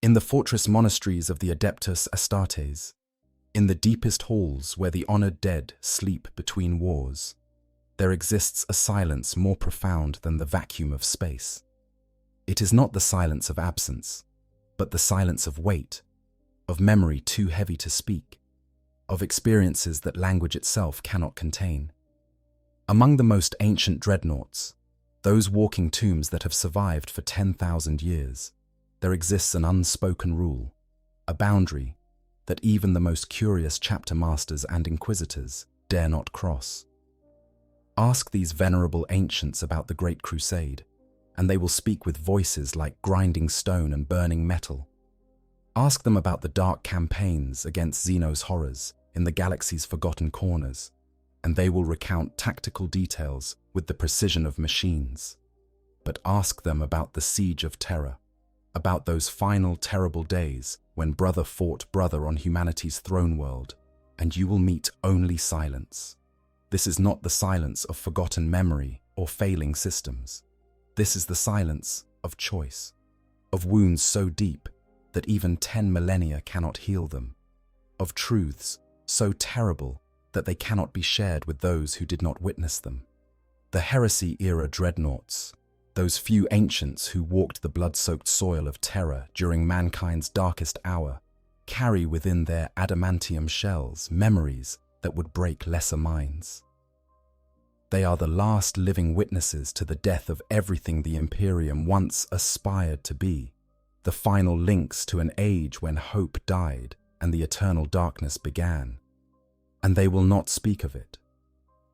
In the fortress monasteries of the Adeptus Astartes, in the deepest halls where the honored dead sleep between wars, there exists a silence more profound than the vacuum of space. It is not the silence of absence, but the silence of weight, of memory too heavy to speak, of experiences that language itself cannot contain. Among the most ancient dreadnoughts, those walking tombs that have survived for 10,000 years, there exists an unspoken rule, a boundary that even the most curious chapter masters and inquisitors dare not cross. Ask these venerable ancients about the Great Crusade, and they will speak with voices like grinding stone and burning metal. Ask them about the dark campaigns against Xeno's horrors in the galaxy's forgotten corners, and they will recount tactical details with the precision of machines. But ask them about the siege of Terra, about those final terrible days when brother fought brother on humanity's throne world, and you will meet only silence. This is not the silence of forgotten memory or failing systems. This is the silence of choice, of wounds so deep that even 10 millennia cannot heal them, of truths so terrible that they cannot be shared with those who did not witness them. The Heresy-Era dreadnoughts, those few ancients who walked the blood-soaked soil of Terra during mankind's darkest hour, carry within their adamantium shells memories that would break lesser minds. They are the last living witnesses to the death of everything the Imperium once aspired to be, the final links to an age when hope died and the eternal darkness began. And they will not speak of it.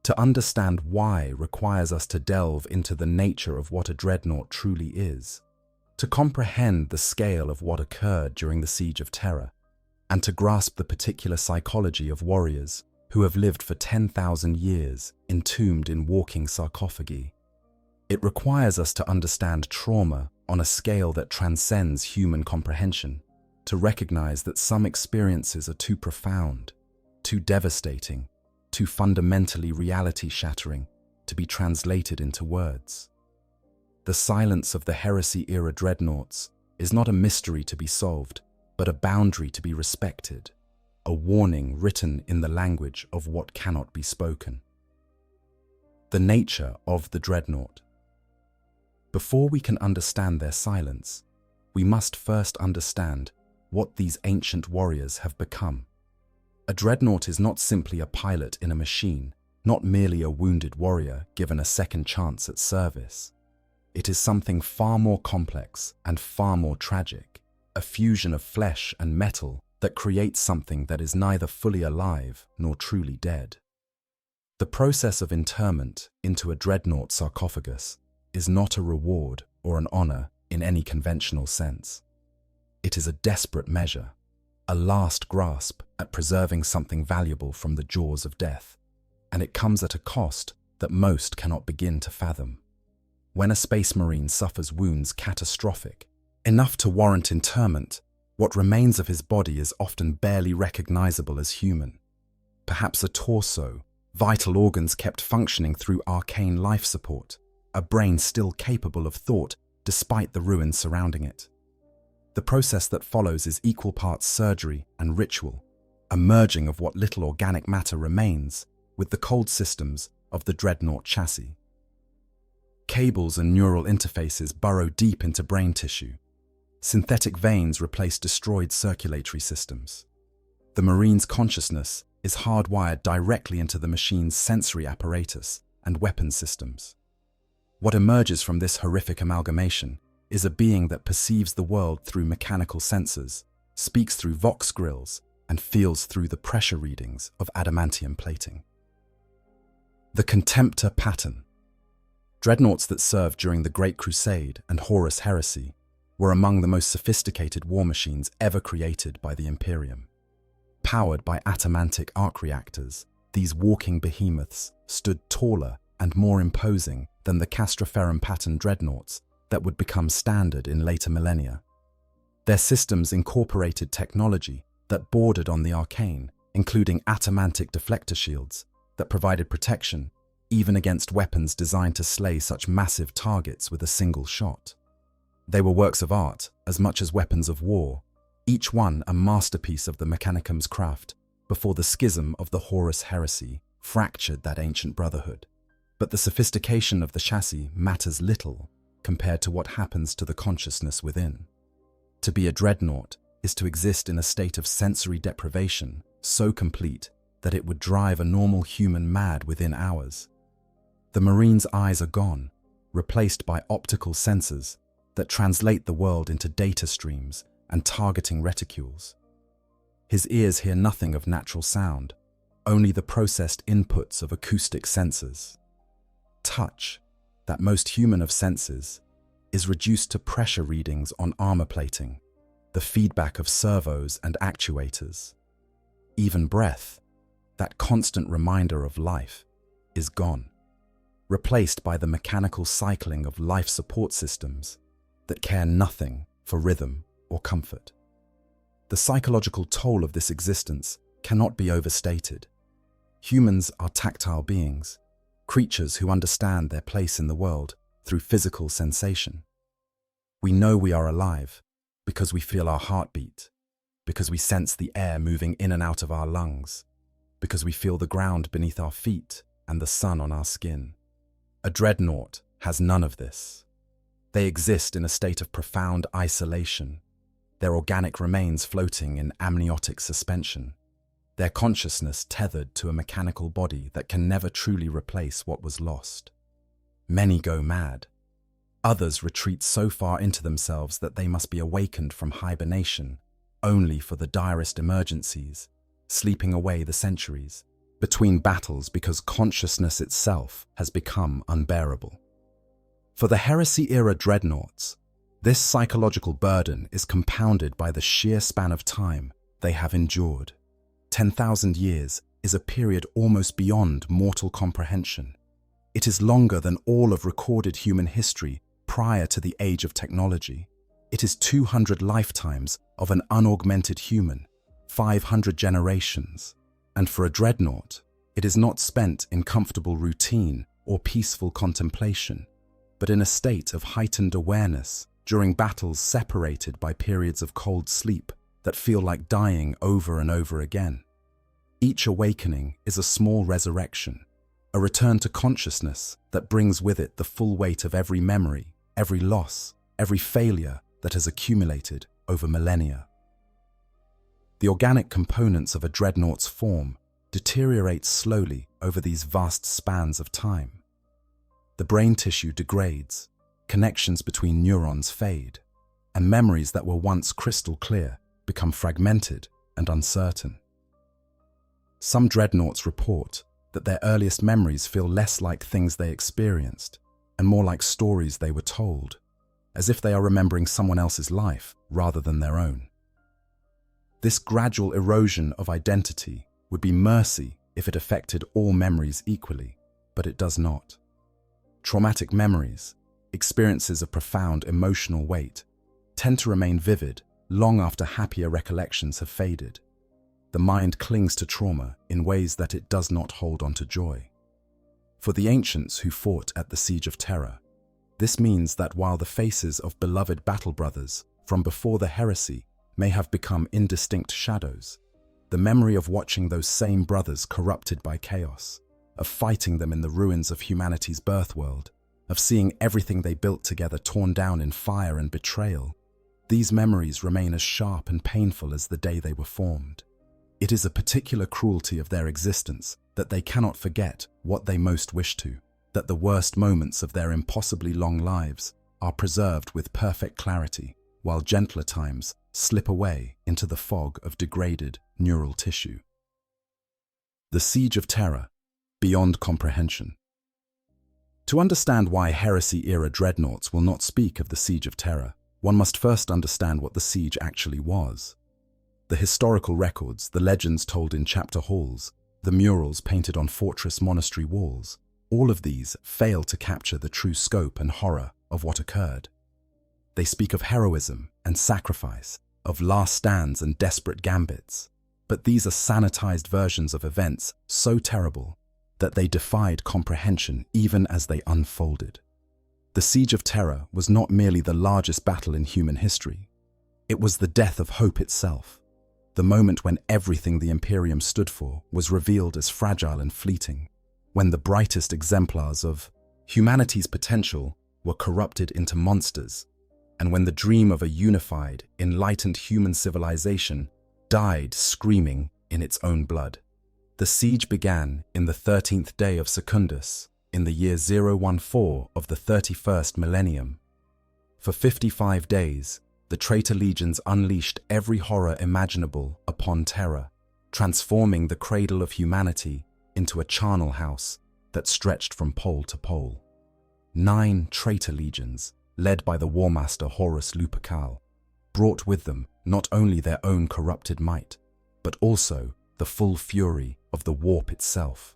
To understand why requires us to delve into the nature of what a dreadnought truly is, to comprehend the scale of what occurred during the siege of Terra, and to grasp the particular psychology of warriors who have lived for 10,000 years entombed in walking sarcophagi. It requires us to understand trauma on a scale that transcends human comprehension, to recognize that some experiences are too profound, too devastating, too fundamentally reality-shattering to be translated into words. The silence of the Heresy-Era dreadnoughts is not a mystery to be solved, but a boundary to be respected, a warning written in the language of what cannot be spoken. The nature of the dreadnought. Before we can understand their silence, we must first understand what these ancient warriors have become. A dreadnought is not simply a pilot in a machine, not merely a wounded warrior given a second chance at service. It is something far more complex and far more tragic, a fusion of flesh and metal that creates something that is neither fully alive nor truly dead. The process of interment into a dreadnought sarcophagus is not a reward or an honor in any conventional sense. It is a desperate measure, a last grasp at preserving something valuable from the jaws of death, and it comes at a cost that most cannot begin to fathom. When a space marine suffers wounds catastrophic, enough to warrant interment, what remains of his body is often barely recognizable as human. Perhaps a torso, vital organs kept functioning through arcane life support, a brain still capable of thought despite the ruins surrounding it. The process that follows is equal parts surgery and ritual, a merging of what little organic matter remains with the cold systems of the dreadnought chassis. Cables and neural interfaces burrow deep into brain tissue. Synthetic veins replace destroyed circulatory systems. The Marine's consciousness is hardwired directly into the machine's sensory apparatus and weapon systems. What emerges from this horrific amalgamation is a being that perceives the world through mechanical sensors, speaks through vox grills, and feels through the pressure readings of adamantium plating. The Contemptor pattern. Dreadnoughts that served during the Great Crusade and Horus Heresy were among the most sophisticated war machines ever created by the Imperium. Powered by atomantic arc reactors, these walking behemoths stood taller and more imposing than the Castroferrum pattern dreadnoughts that would become standard in later millennia. Their systems incorporated technology that bordered on the arcane, including atomantic deflector shields that provided protection even against weapons designed to slay such massive targets with a single shot. They were works of art, as much as weapons of war, each one a masterpiece of the Mechanicum's craft, before the schism of the Horus heresy fractured that ancient brotherhood. But the sophistication of the chassis matters little compared to what happens to the consciousness within. To be a dreadnought is to exist in a state of sensory deprivation so complete that it would drive a normal human mad within hours. The Marine's eyes are gone, replaced by optical sensors that translate the world into data streams and targeting reticules. His ears hear nothing of natural sound, only the processed inputs of acoustic sensors. Touch, that most human of senses, is reduced to pressure readings on armor plating, the feedback of servos and actuators. Even breath, that constant reminder of life, is gone, replaced by the mechanical cycling of life support systems that care nothing for rhythm or comfort. The psychological toll of this existence cannot be overstated. Humans are tactile beings, creatures who understand their place in the world through physical sensation. We know we are alive because we feel our heartbeat, because we sense the air moving in and out of our lungs, because we feel the ground beneath our feet and the sun on our skin. A dreadnought has none of this. They exist in a state of profound isolation, their organic remains floating in amniotic suspension, their consciousness tethered to a mechanical body that can never truly replace what was lost. Many go mad. Others retreat so far into themselves that they must be awakened from hibernation only for the direst emergencies, sleeping away the centuries between battles because consciousness itself has become unbearable. For the Heresy-Era dreadnoughts, this psychological burden is compounded by the sheer span of time they have endured. 10,000 years is a period almost beyond mortal comprehension. It is longer than all of recorded human history prior to the age of technology. It is 200 lifetimes of an unaugmented human, 500 generations. And for a dreadnought, it is not spent in comfortable routine or peaceful contemplation, but in a state of heightened awareness during battles separated by periods of cold sleep that feel like dying over and over again. Each awakening is a small resurrection, a return to consciousness that brings with it the full weight of every memory, every loss, every failure that has accumulated over millennia. The organic components of a dreadnought's form deteriorate slowly over these vast spans of time. The brain tissue degrades, connections between neurons fade, and memories that were once crystal clear become fragmented and uncertain. Some dreadnoughts report that their earliest memories feel less like things they experienced and more like stories they were told, as if they are remembering someone else's life rather than their own. This gradual erosion of identity would be mercy if it affected all memories equally, but it does not. Traumatic memories, experiences of profound emotional weight, tend to remain vivid long after happier recollections have faded. The mind clings to trauma in ways that it does not hold on to joy. For the ancients who fought at the siege of Terra, this means that while the faces of beloved battle brothers from before the heresy may have become indistinct shadows, the memory of watching those same brothers corrupted by chaos, of fighting them in the ruins of humanity's birth world, of seeing everything they built together torn down in fire and betrayal, these memories remain as sharp and painful as the day they were formed. It is a particular cruelty of their existence that they cannot forget what they most wish to, that the worst moments of their impossibly long lives are preserved with perfect clarity, while gentler times slip away into the fog of degraded neural tissue. The Siege of Terra, beyond comprehension. To understand why Heresy-Era dreadnoughts will not speak of the Siege of Terra, one must first understand what the siege actually was. The historical records, the legends told in chapter halls, the murals painted on fortress monastery walls, all of these fail to capture the true scope and horror of what occurred. They speak of heroism and sacrifice, of last stands and desperate gambits, but these are sanitized versions of events so terrible that they defied comprehension even as they unfolded. The Siege of Terra was not merely the largest battle in human history, It was the death of hope itself, the moment when everything the Imperium stood for was revealed as fragile and fleeting, when the brightest exemplars of humanity's potential were corrupted into monsters, and when the dream of a unified, enlightened human civilization died screaming in its own blood. The siege began in the 13th day of Secundus, in the year 014 of the 31st Millennium. For 55 days, the traitor legions unleashed every horror imaginable upon Terra, transforming the cradle of humanity into a charnel house that stretched from pole to pole. 9 traitor legions, led by the War Master Horus Lupercal, brought with them not only their own corrupted might, but also the full fury of the warp itself.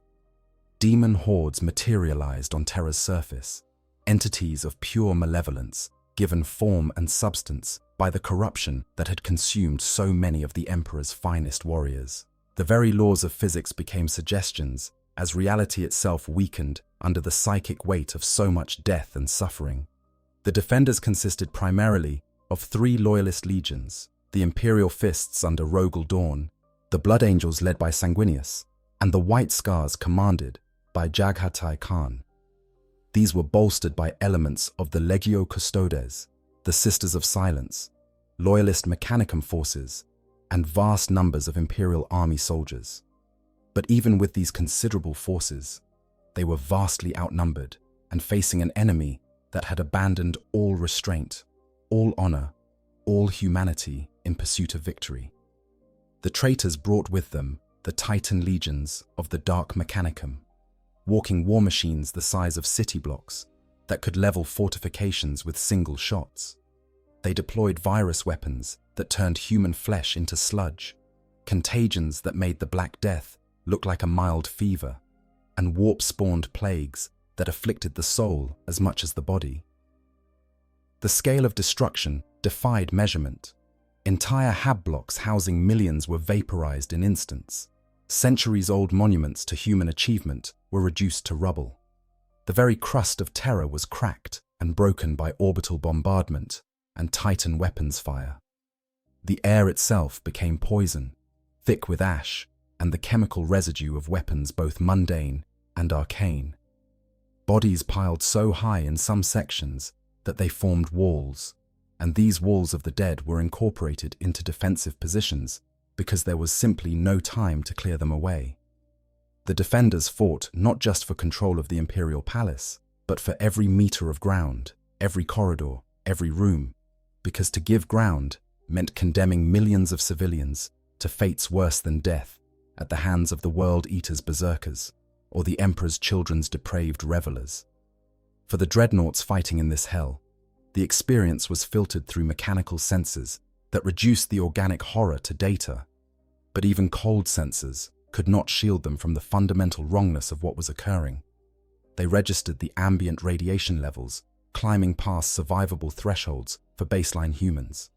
Demon hordes materialized on Terra's surface, entities of pure malevolence, given form and substance by the corruption that had consumed so many of the Emperor's finest warriors. The very laws of physics became suggestions as reality itself weakened under the psychic weight of so much death and suffering. The defenders consisted primarily of 3 loyalist legions, the Imperial Fists under Rogel Dawn, the Blood Angels led by Sanguinius, and the White Scars commanded by Jaghatai Khan. These were bolstered by elements of the Legio Custodes, the Sisters of Silence, Loyalist Mechanicum forces, and vast numbers of Imperial army soldiers. But even with these considerable forces, they were vastly outnumbered and facing an enemy that had abandoned all restraint, all honor, all humanity in pursuit of victory. The traitors brought with them the Titan legions of the Dark Mechanicum, walking war machines the size of city blocks that could level fortifications with single shots. They deployed virus weapons that turned human flesh into sludge, contagions that made the Black Death look like a mild fever, and warp-spawned plagues that afflicted the soul as much as the body. The scale of destruction defied measurement. Entire hab blocks housing millions were vaporized in instants. Centuries-old monuments to human achievement were reduced to rubble. The very crust of Terra was cracked and broken by orbital bombardment and Titan weapons fire. The air itself became poison, thick with ash and the chemical residue of weapons both mundane and arcane. Bodies piled so high in some sections that they formed walls, and these walls of the dead were incorporated into defensive positions because there was simply no time to clear them away. The defenders fought not just for control of the Imperial Palace, but for every meter of ground, every corridor, every room, because to give ground meant condemning millions of civilians to fates worse than death at the hands of the World Eater's berserkers or the Emperor's children's depraved revelers. For the Dreadnoughts fighting in this hell, the experience was filtered through mechanical sensors that reduced the organic horror to data, but even cold sensors could not shield them from the fundamental wrongness of what was occurring. They registered the ambient radiation levels, climbing past survivable thresholds for baseline humans.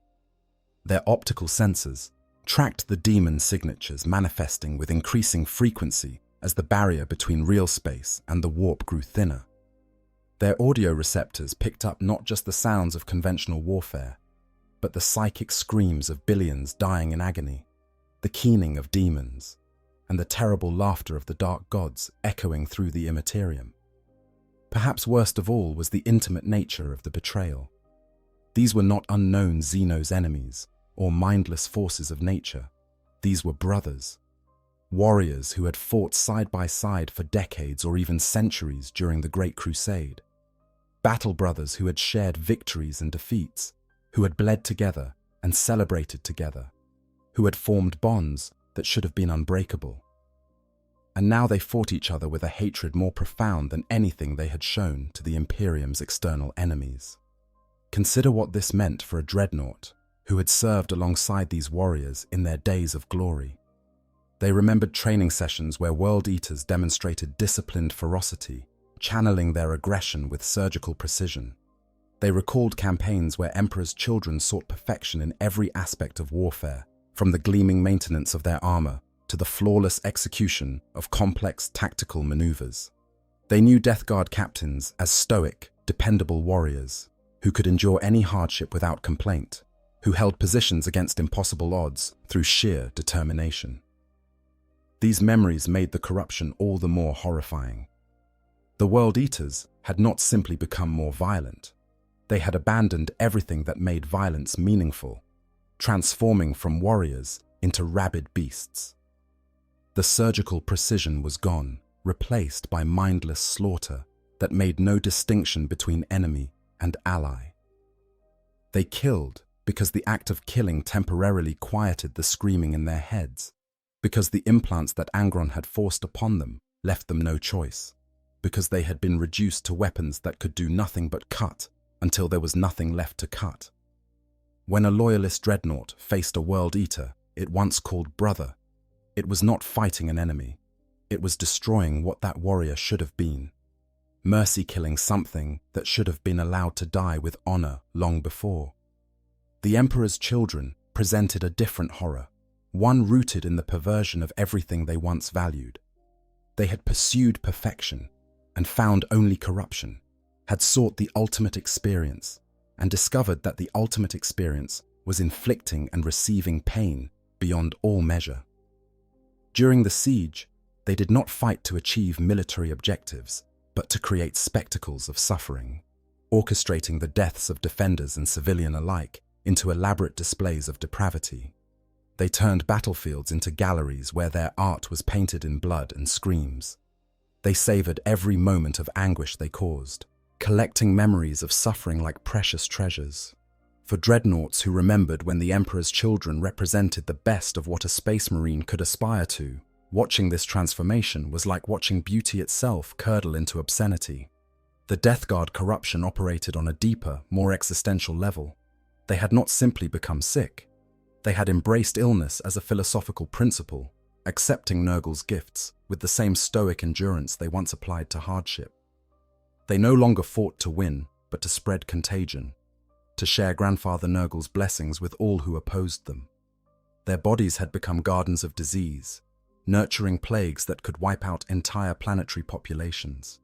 Their optical sensors tracked the demon signatures manifesting with increasing frequency as the barrier between real space and the warp grew thinner. Their audio receptors picked up not just the sounds of conventional warfare, but the psychic screams of billions dying in agony, the keening of demons, and the terrible laughter of the dark gods echoing through the Imperium. Perhaps worst of all was the intimate nature of the betrayal. These were not unknown Xenos enemies or mindless forces of nature. These were brothers, warriors who had fought side by side for decades or even centuries during the Great Crusade. Battle brothers who had shared victories and defeats, who had bled together and celebrated together, who had formed bonds that should have been unbreakable. And now they fought each other with a hatred more profound than anything they had shown to the Imperium's external enemies. Consider what this meant for a Dreadnought who had served alongside these warriors in their days of glory. They remembered training sessions where World Eaters demonstrated disciplined ferocity, channeling their aggression with surgical precision. They recalled campaigns where Emperor's children sought perfection in every aspect of warfare, from the gleaming maintenance of their armor to the flawless execution of complex tactical maneuvers. They knew Death Guard captains as stoic, dependable warriors who could endure any hardship without complaint, who held positions against impossible odds through sheer determination. These memories made the corruption all the more horrifying. The World Eaters had not simply become more violent. They had abandoned everything that made violence meaningful, transforming from warriors into rabid beasts. The surgical precision was gone, replaced by mindless slaughter that made no distinction between enemy and ally. They killed because the act of killing temporarily quieted the screaming in their heads, because the implants that Angron had forced upon them left them no choice, because they had been reduced to weapons that could do nothing but cut until there was nothing left to cut. When a loyalist dreadnought faced a World Eater it once called brother, it was not fighting an enemy, it was destroying what that warrior should have been, mercy-killing something that should have been allowed to die with honor long before. The Emperor's children presented a different horror, one rooted in the perversion of everything they once valued. They had pursued perfection and found only corruption, had sought the ultimate experience and discovered that the ultimate experience was inflicting and receiving pain beyond all measure. During the siege, they did not fight to achieve military objectives, but to create spectacles of suffering, orchestrating the deaths of defenders and civilian alike into elaborate displays of depravity. They turned battlefields into galleries where their art was painted in blood and screams. They savored every moment of anguish they caused, collecting memories of suffering like precious treasures. For dreadnoughts who remembered when the Emperor's children represented the best of what a space marine could aspire to, watching this transformation was like watching beauty itself curdle into obscenity. The Death Guard corruption operated on a deeper, more existential level. They had not simply become sick. They had embraced illness as a philosophical principle, accepting Nurgle's gifts with the same stoic endurance they once applied to hardship. They no longer fought to win, but to spread contagion, to share Grandfather Nurgle's blessings with all who opposed them. Their bodies had become gardens of disease, nurturing plagues that could wipe out entire planetary populations.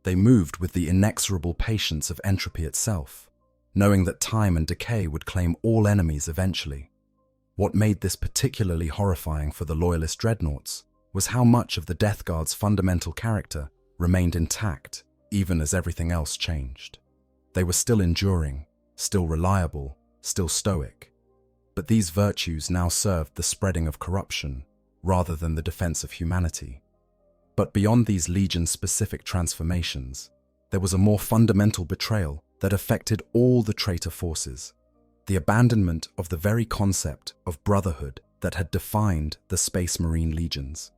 They moved with the inexorable patience of entropy itself, knowing that time and decay would claim all enemies eventually. What made this particularly horrifying for the Loyalist dreadnoughts was how much of the Death Guard's fundamental character remained intact even as everything else changed. They were still enduring, still reliable, still stoic. But these virtues now served the spreading of corruption rather than the defense of humanity. But beyond these Legion-specific transformations, there was a more fundamental betrayal that affected all the traitor forces, the abandonment of the very concept of brotherhood that had defined the Space Marine Legions.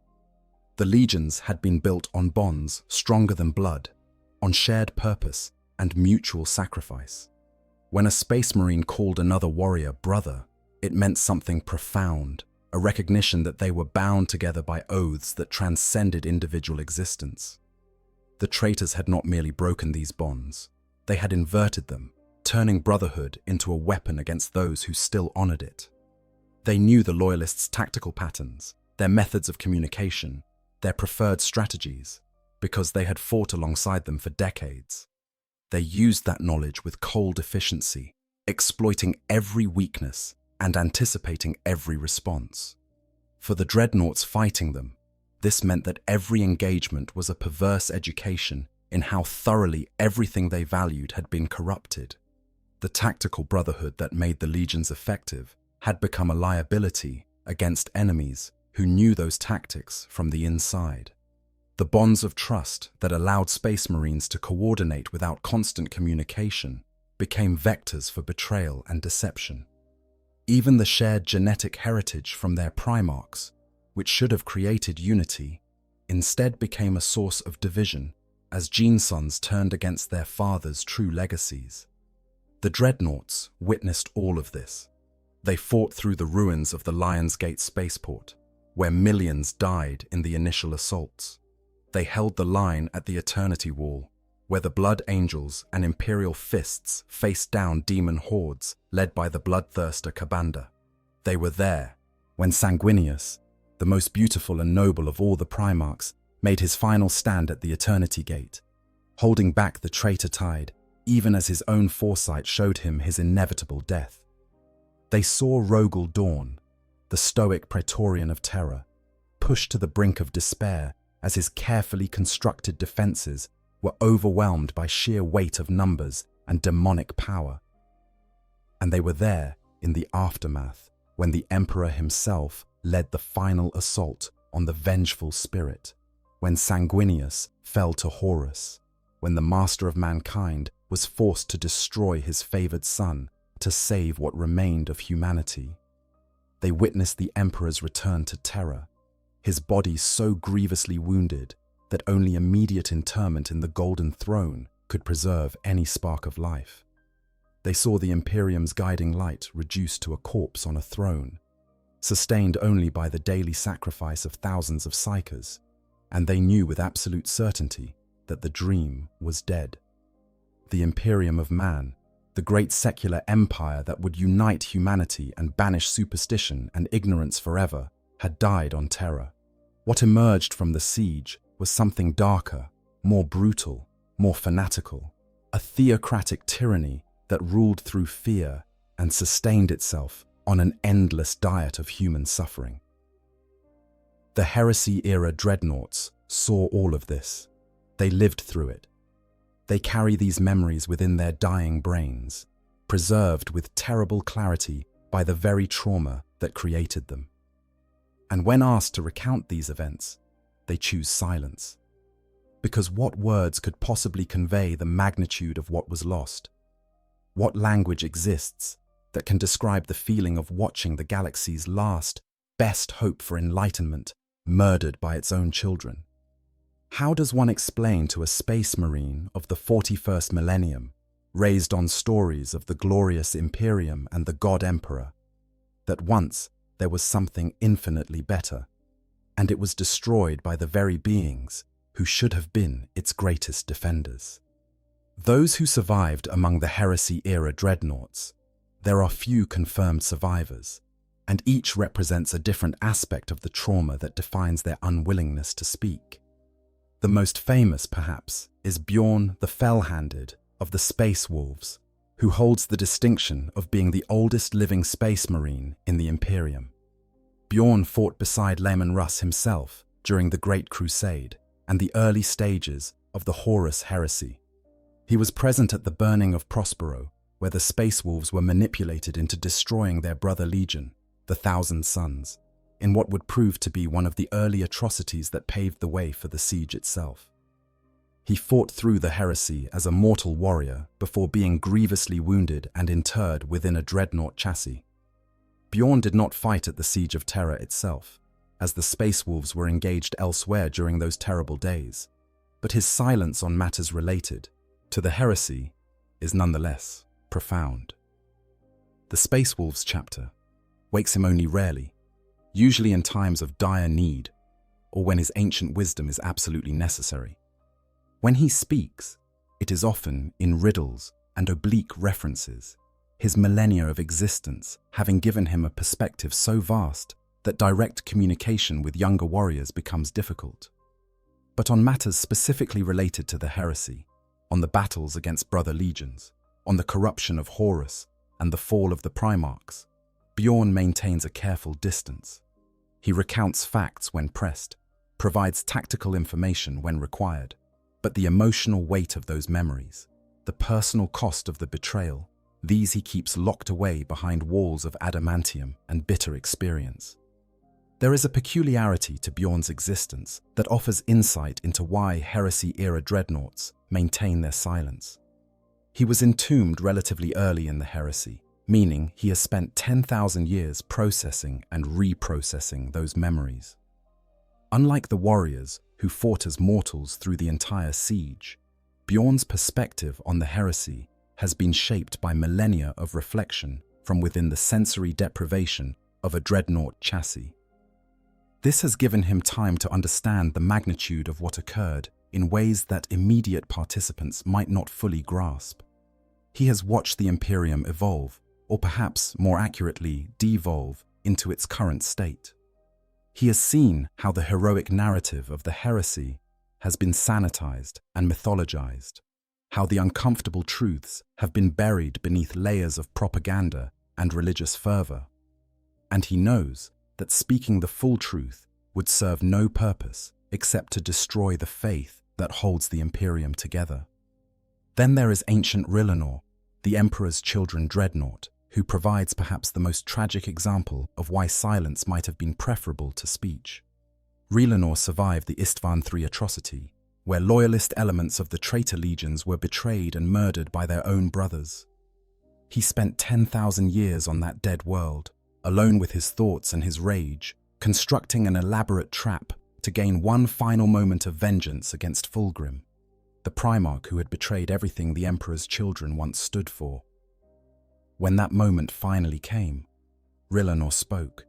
The Legions had been built on bonds stronger than blood, on shared purpose and mutual sacrifice. When a Space Marine called another warrior brother, it meant something profound, a recognition that they were bound together by oaths that transcended individual existence. The traitors had not merely broken these bonds, they had inverted them, turning brotherhood into a weapon against those who still honored it. They knew the Loyalists' tactical patterns, their methods of communication, their preferred strategies, because they had fought alongside them for decades. They used that knowledge with cold efficiency, exploiting every weakness and anticipating every response. For the dreadnoughts fighting them, this meant that every engagement was a perverse education in how thoroughly everything they valued had been corrupted. The tactical brotherhood that made the legions effective had become a liability against enemies who knew those tactics from the inside. The bonds of trust that allowed Space Marines to coordinate without constant communication became vectors for betrayal and deception. Even the shared genetic heritage from their primarchs, which should have created unity, instead became a source of division as gene sons turned against their fathers' true legacies. The dreadnoughts witnessed all of this. They fought through the ruins of the Lion's Gate spaceport, where millions died in the initial assaults. They held the line at the Eternity Wall, where the Blood Angels and Imperial fists faced down demon hordes led by the bloodthirster Kabanda. They were there when Sanguinius, the most beautiful and noble of all the Primarchs, made his final stand at the Eternity Gate, holding back the traitor tide even as his own foresight showed him his inevitable death. They saw Rogel Dawn, the stoic Praetorian of Terra, pushed to the brink of despair as his carefully constructed defenses were overwhelmed by sheer weight of numbers and demonic power. And they were there in the aftermath when the Emperor himself led the final assault on the vengeful spirit, when Sanguinius fell to Horus, when the master of mankind was forced to destroy his favored son to save what remained of humanity. They witnessed the Emperor's return to Terra, his body so grievously wounded that only immediate interment in the Golden Throne could preserve any spark of life. They saw the Imperium's guiding light reduced to a corpse on a throne, sustained only by the daily sacrifice of thousands of psychers, and they knew with absolute certainty that the dream was dead. The Imperium of man, the great secular empire that would unite humanity and banish superstition and ignorance forever, had died on Terra. What emerged from the siege was something darker, more brutal, more fanatical, a theocratic tyranny that ruled through fear and sustained itself on an endless diet of human suffering. The Heresy-Era Dreadnoughts saw all of this. They lived through it. They carry these memories within their dying brains, preserved with terrible clarity by the very trauma that created them. And when asked to recount these events, they choose silence. Because what words could possibly convey the magnitude of what was lost? What language exists that can describe the feeling of watching the galaxy's last, best hope for enlightenment murdered by its own children? How does one explain to a space marine of the 41st millennium, raised on stories of the glorious Imperium and the God Emperor, that once there was something infinitely better, and it was destroyed by the very beings who should have been its greatest defenders? Those who survived among the Heresy-Era Dreadnoughts, there are few confirmed survivors, and each represents a different aspect of the trauma that defines their unwillingness to speak. The most famous, perhaps, is Bjorn the Fell-Handed of the Space Wolves, who holds the distinction of being the oldest living space marine in the Imperium. Bjorn fought beside Leman Russ himself during the Great Crusade and the early stages of the Horus heresy. He was present at the burning of Prospero, where the Space Wolves were manipulated into destroying their brother legion, the Thousand Sons, in what would prove to be one of the early atrocities that paved the way for the siege itself. He fought through the heresy as a mortal warrior before being grievously wounded and interred within a dreadnought chassis. Bjorn did not fight at the siege of Terra itself, as the Space Wolves were engaged elsewhere during those terrible days, but his silence on matters related to the heresy is nonetheless profound. The Space Wolves chapter wakes him only rarely, usually in times of dire need or when his ancient wisdom is absolutely necessary. When he speaks, it is often in riddles and oblique references, his millennia of existence having given him a perspective so vast that direct communication with younger warriors becomes difficult. But on matters specifically related to the heresy, on the battles against brother legions, on the corruption of Horus and the fall of the Primarchs, Bjorn maintains a careful distance. He recounts facts when pressed, provides tactical information when required, but the emotional weight of those memories, the personal cost of the betrayal, these he keeps locked away behind walls of adamantium and bitter experience. There is a peculiarity to Bjorn's existence that offers insight into why Heresy-Era Dreadnoughts maintain their silence. He was entombed relatively early in the heresy, meaning he has spent 10,000 years processing and reprocessing those memories. Unlike the warriors who fought as mortals through the entire siege, Bjorn's perspective on the heresy has been shaped by millennia of reflection from within the sensory deprivation of a dreadnought chassis. This has given him time to understand the magnitude of what occurred in ways that immediate participants might not fully grasp. He has watched the Imperium evolve, or perhaps more accurately, devolve into its current state. He has seen how the heroic narrative of the heresy has been sanitized and mythologized, how the uncomfortable truths have been buried beneath layers of propaganda and religious fervor. And he knows that speaking the full truth would serve no purpose except to destroy the faith that holds the Imperium together. Then there is ancient Rillanor, the Emperor's children Dreadnought, who provides perhaps the most tragic example of why silence might have been preferable to speech. Rillanor survived the Istvan III atrocity, where loyalist elements of the traitor legions were betrayed and murdered by their own brothers. He spent 10,000 years on that dead world, alone with his thoughts and his rage, constructing an elaborate trap to gain one final moment of vengeance against Fulgrim, the Primarch who had betrayed everything the Emperor's children once stood for. When that moment finally came, Rillanor spoke,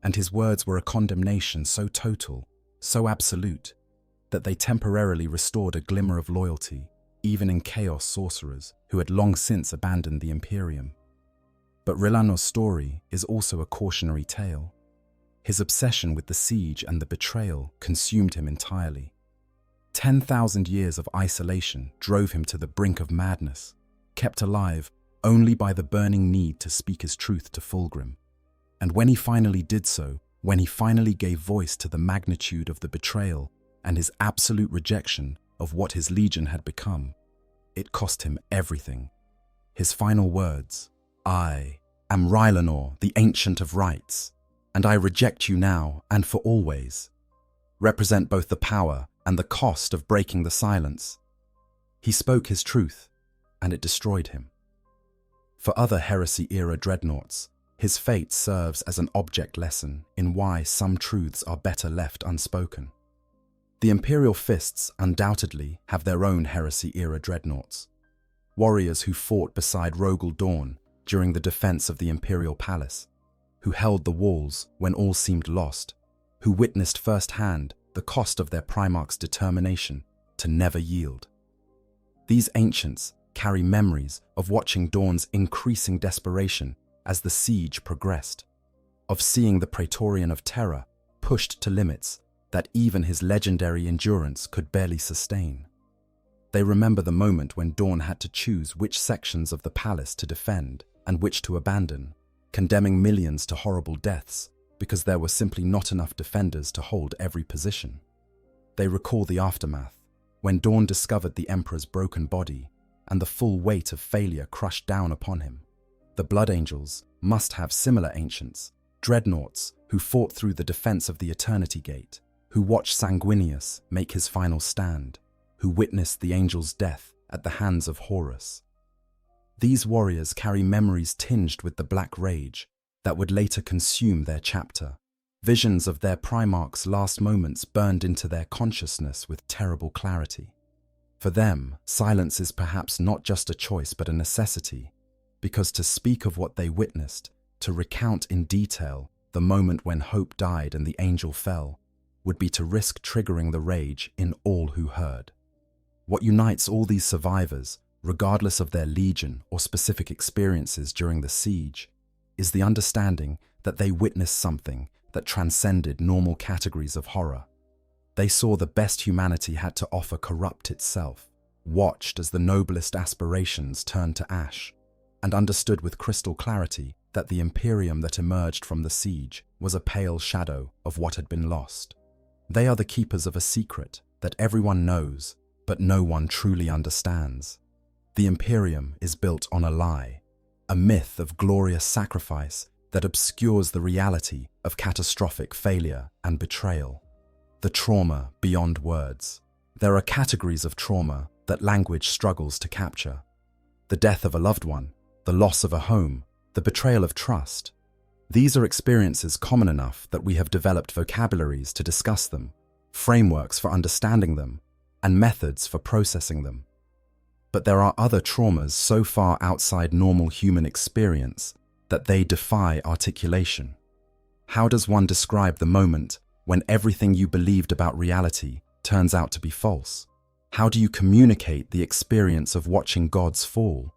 and his words were a condemnation so total, so absolute, that they temporarily restored a glimmer of loyalty, even in Chaos sorcerers who had long since abandoned the Imperium. But Rillanor's story is also a cautionary tale. His obsession with the siege and the betrayal consumed him entirely. 10,000 years of isolation drove him to the brink of madness, kept alive only by the burning need to speak his truth to Fulgrim. And when he finally did so, when he finally gave voice to the magnitude of the betrayal and his absolute rejection of what his legion had become, it cost him everything. His final words, "I am Rillanor, the Ancient of Rights, and I reject you now and for always," represent both the power and the cost of breaking the silence. He spoke his truth, and it destroyed him. For other Heresy-Era Dreadnoughts, his fate serves as an object lesson in why some truths are better left unspoken. The Imperial Fists undoubtedly have their own Heresy-Era Dreadnoughts, warriors who fought beside Rogel Dawn during the defense of the Imperial Palace, who held the walls when all seemed lost, who witnessed firsthand the cost of their Primarch's determination to never yield. These ancients carry memories of watching Dawn's increasing desperation as the siege progressed, of seeing the Praetorian of Terra pushed to limits that even his legendary endurance could barely sustain. They remember the moment when Dawn had to choose which sections of the palace to defend and which to abandon, condemning millions to horrible deaths because there were simply not enough defenders to hold every position. They recall the aftermath, when Dawn discovered the Emperor's broken body and the full weight of failure crushed down upon him. The Blood Angels must have similar ancients, Dreadnoughts who fought through the defense of the Eternity Gate, who watched Sanguinius make his final stand, who witnessed the angel's death at the hands of Horus. These warriors carry memories tinged with the black rage that would later consume their chapter. Visions of their Primarch's last moments burned into their consciousness with terrible clarity. For them, silence is perhaps not just a choice but a necessity, because to speak of what they witnessed, to recount in detail the moment when hope died and the angel fell, would be to risk triggering the rage in all who heard. What unites all these survivors, regardless of their legion or specific experiences during the siege, is the understanding that they witnessed something that transcended normal categories of horror. They saw the best humanity had to offer corrupt itself, watched as the noblest aspirations turned to ash, and understood with crystal clarity that the Imperium that emerged from the siege was a pale shadow of what had been lost. They are the keepers of a secret that everyone knows, but no one truly understands. The Imperium is built on a lie, a myth of glorious sacrifice that obscures the reality of catastrophic failure and betrayal. The trauma beyond words. There are categories of trauma that language struggles to capture. The death of a loved one, the loss of a home, the betrayal of trust. These are experiences common enough that we have developed vocabularies to discuss them, frameworks for understanding them, and methods for processing them. But there are other traumas so far outside normal human experience that they defy articulation. How does one describe the moment when everything you believed about reality turns out to be false? How do you communicate the experience of watching gods fall?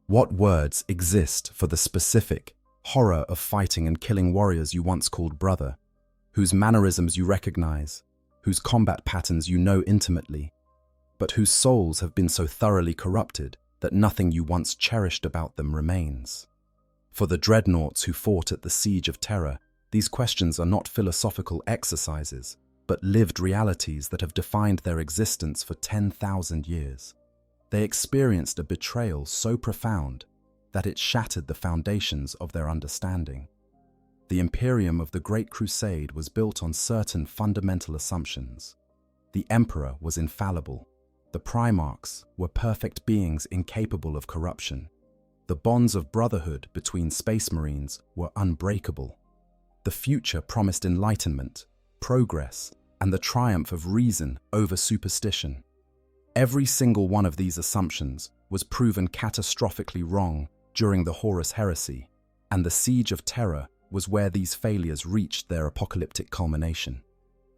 What words exist for the specific horror of fighting and killing warriors you once called brother, whose mannerisms you recognize, whose combat patterns you know intimately, but whose souls have been so thoroughly corrupted that nothing you once cherished about them remains? For the Dreadnoughts who fought at the siege of Terra, these questions are not philosophical exercises, but lived realities that have defined their existence for 10,000 years. They experienced a betrayal so profound that it shattered the foundations of their understanding. The Imperium of the Great Crusade was built on certain fundamental assumptions. The Emperor was infallible. The Primarchs were perfect beings incapable of corruption. The bonds of brotherhood between Space Marines were unbreakable. The future promised enlightenment, progress, and the triumph of reason over superstition. Every single one of these assumptions was proven catastrophically wrong during the Horus Heresy, and the Siege of Terra was where these failures reached their apocalyptic culmination.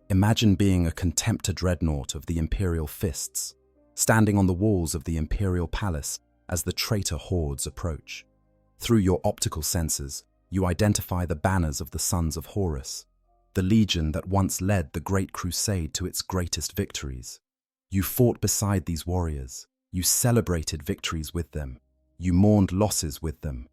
Imagine being a contemptor dreadnought of the Imperial Fists, standing on the walls of the Imperial Palace as the traitor hordes approach. Through your optical sensors, you identify the banners of the Sons of Horus, the legion that once led the Great Crusade to its greatest victories. You fought beside these warriors, you celebrated victories with them, you mourned losses with them,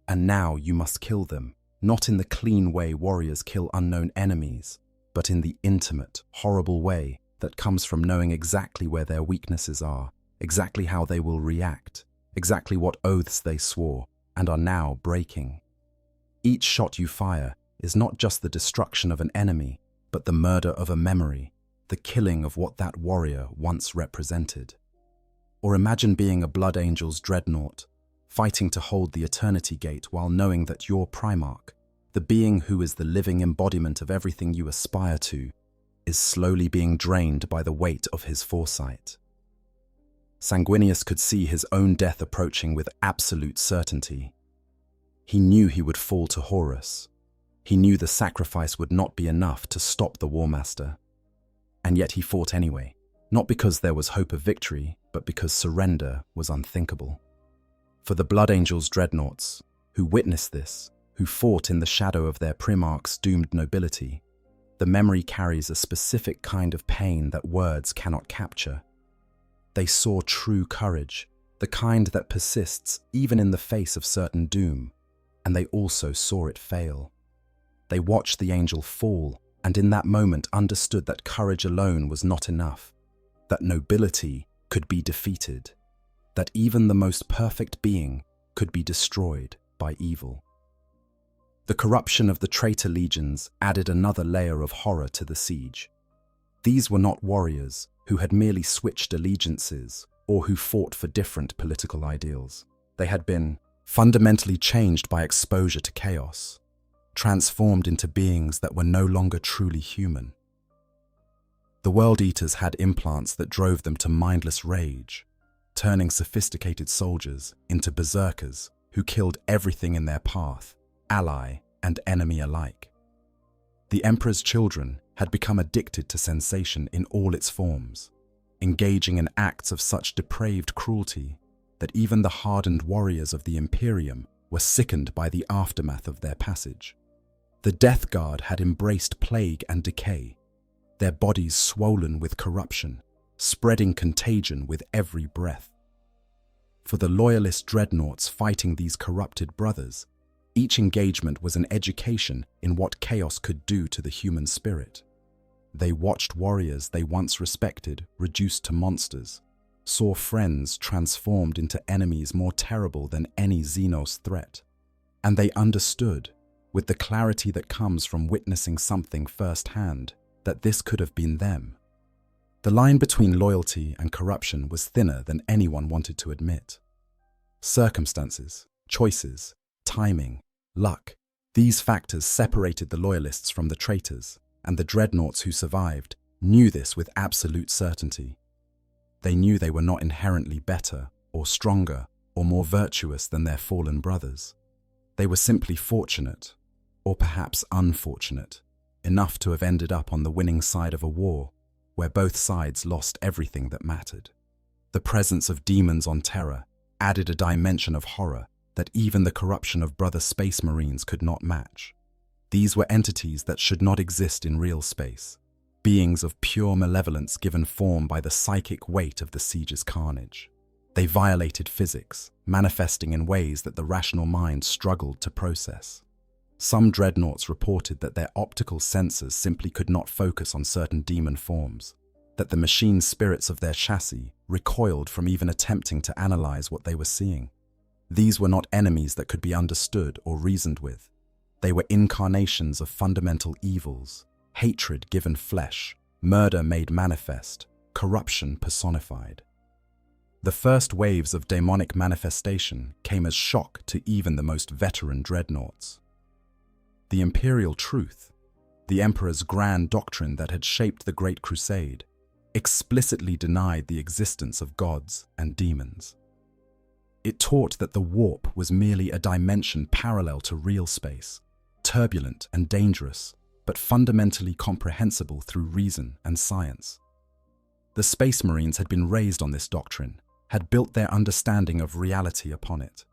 and now you must kill them, not in the clean way warriors kill unknown enemies, but in the intimate, horrible way that comes from knowing exactly where their weaknesses are, exactly how they will react, exactly what oaths they swore and are now breaking. Each shot you fire is not just the destruction of an enemy, but the murder of a memory, the killing of what that warrior once represented. Or imagine being a Blood Angel's dreadnought, fighting to hold the Eternity Gate while knowing that your Primarch, the being who is the living embodiment of everything you aspire to, is slowly being drained by the weight of his foresight. Sanguinius could see his own death approaching with absolute certainty. He knew he would fall to Horus. He knew the sacrifice would not be enough to stop the War Master. And yet he fought anyway, not because there was hope of victory, but because surrender was unthinkable. For the Blood Angel's dreadnoughts, who witnessed this, who fought in the shadow of their Primarch's doomed nobility, the memory carries a specific kind of pain that words cannot capture. They saw true courage, the kind that persists even in the face of certain doom, and they also saw it fail. They watched the angel fall, and in that moment understood that courage alone was not enough, that nobility could be defeated, that even the most perfect being could be destroyed by evil. The corruption of the traitor legions added another layer of horror to the siege. These were not warriors who had merely switched allegiances or who fought for different political ideals. They had been fundamentally changed by exposure to chaos, transformed into beings that were no longer truly human. The World Eaters had implants that drove them to mindless rage, turning sophisticated soldiers into berserkers who killed everything in their path, ally and enemy alike. The Emperor's children had become addicted to sensation in all its forms, engaging in acts of such depraved cruelty that even the hardened warriors of the Imperium were sickened by the aftermath of their passage. The Death Guard had embraced plague and decay, their bodies swollen with corruption, spreading contagion with every breath. For the loyalist dreadnoughts fighting these corrupted brothers, each engagement was an education in what chaos could do to the human spirit. They watched warriors they once respected reduced to monsters, saw friends transformed into enemies more terrible than any Xenos threat, and they understood, with the clarity that comes from witnessing something firsthand, that this could have been them. The line between loyalty and corruption was thinner than anyone wanted to admit. Circumstances, choices, timing, luck, these factors separated the loyalists from the traitors, and the dreadnoughts who survived knew this with absolute certainty. They knew they were not inherently better, or stronger, or more virtuous than their fallen brothers. They were simply fortunate, or perhaps unfortunate, enough to have ended up on the winning side of a war where both sides lost everything that mattered. The presence of demons on Terra added a dimension of horror that even the corruption of brother Space Marines could not match. These were entities that should not exist in real space, beings of pure malevolence given form by the psychic weight of the siege's carnage. They violated physics, manifesting in ways that the rational mind struggled to process. Some dreadnoughts reported that their optical sensors simply could not focus on certain demon forms, that the machine spirits of their chassis recoiled from even attempting to analyze what they were seeing. These were not enemies that could be understood or reasoned with. They were incarnations of fundamental evils, hatred given flesh, murder made manifest, corruption personified. The first waves of demonic manifestation came as shock to even the most veteran dreadnoughts. The imperial truth, the emperor's grand doctrine that had shaped the Great Crusade, explicitly denied the existence of gods and demons. It taught that the warp was merely a dimension parallel to real space, turbulent and dangerous, but fundamentally comprehensible through reason and science. The Space Marines had been raised on this doctrine, had built their understanding of reality upon it.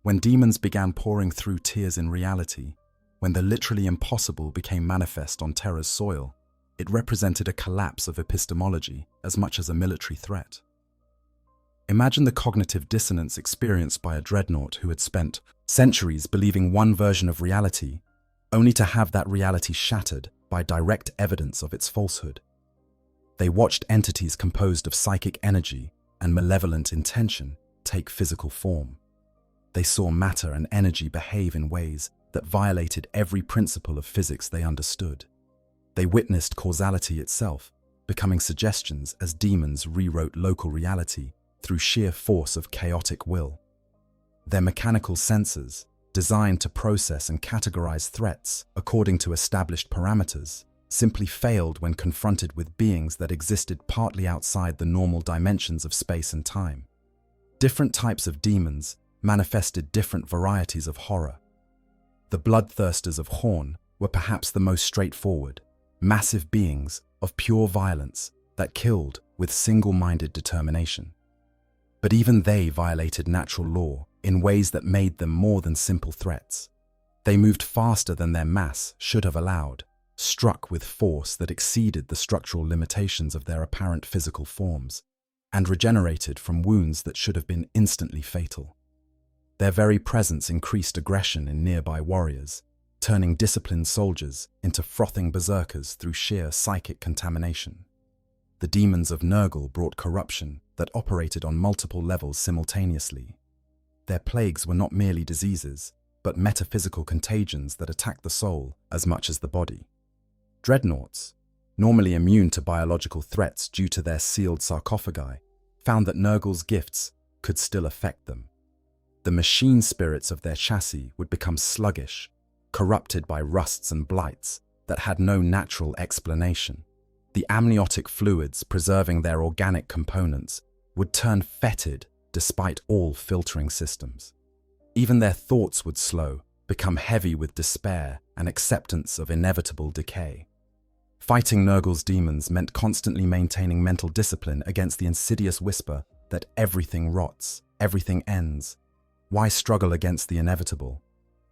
When demons began pouring through tears in reality, when the literally impossible became manifest on Terra's soil, it represented a collapse of epistemology as much as a military threat. Imagine the cognitive dissonance experienced by a dreadnought who had spent centuries believing one version of reality, only to have that reality shattered by direct evidence of its falsehood. They watched entities composed of psychic energy and malevolent intention take physical form. They saw matter and energy behave in ways that violated every principle of physics they understood. They witnessed causality itself, becoming suggestions as demons rewrote local reality through sheer force of chaotic will. Their mechanical sensors, designed to process and categorize threats according to established parameters, simply failed when confronted with beings that existed partly outside the normal dimensions of space and time. Different types of demons manifested different varieties of horror. The bloodthirsters of Horn were perhaps the most straightforward, massive beings of pure violence that killed with single-minded determination. But even they violated natural law in ways that made them more than simple threats. They moved faster than their mass should have allowed, struck with force that exceeded the structural limitations of their apparent physical forms, and regenerated from wounds that should have been instantly fatal. Their very presence increased aggression in nearby warriors, turning disciplined soldiers into frothing berserkers through sheer psychic contamination. The demons of Nurgle brought corruption that operated on multiple levels simultaneously. Their plagues were not merely diseases, but metaphysical contagions that attacked the soul as much as the body. Dreadnoughts, normally immune to biological threats due to their sealed sarcophagi, found that Nurgle's gifts could still affect them. The machine spirits of their chassis would become sluggish, corrupted by rusts and blights that had no natural explanation. The amniotic fluids preserving their organic components would turn fetid despite all filtering systems. Even their thoughts would slow, become heavy with despair and acceptance of inevitable decay. Fighting Nurgle's demons meant constantly maintaining mental discipline against the insidious whisper that everything rots, everything ends. Why struggle against the inevitable?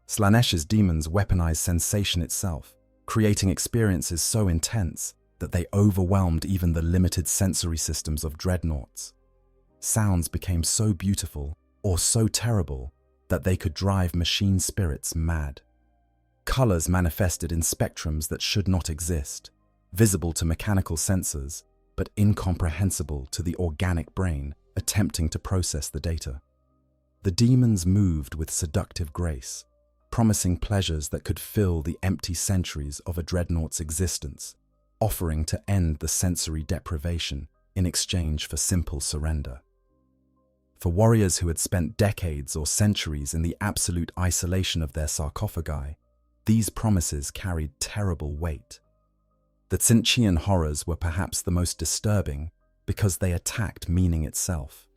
Slaaneish's demons weaponized sensation itself, creating experiences so intense that they overwhelmed even the limited sensory systems of dreadnoughts. Sounds became so beautiful or so terrible that they could drive machine spirits mad. Colors manifested in spectrums that should not exist, visible to mechanical sensors, but incomprehensible to the organic brain attempting to process the data. The demons moved with seductive grace, promising pleasures that could fill the empty centuries of a dreadnought's existence, offering to end the sensory deprivation in exchange for simple surrender. For warriors who had spent decades or centuries in the absolute isolation of their sarcophagi, these promises carried terrible weight. The Tzeentchian horrors were perhaps the most disturbing because they attacked meaning itself.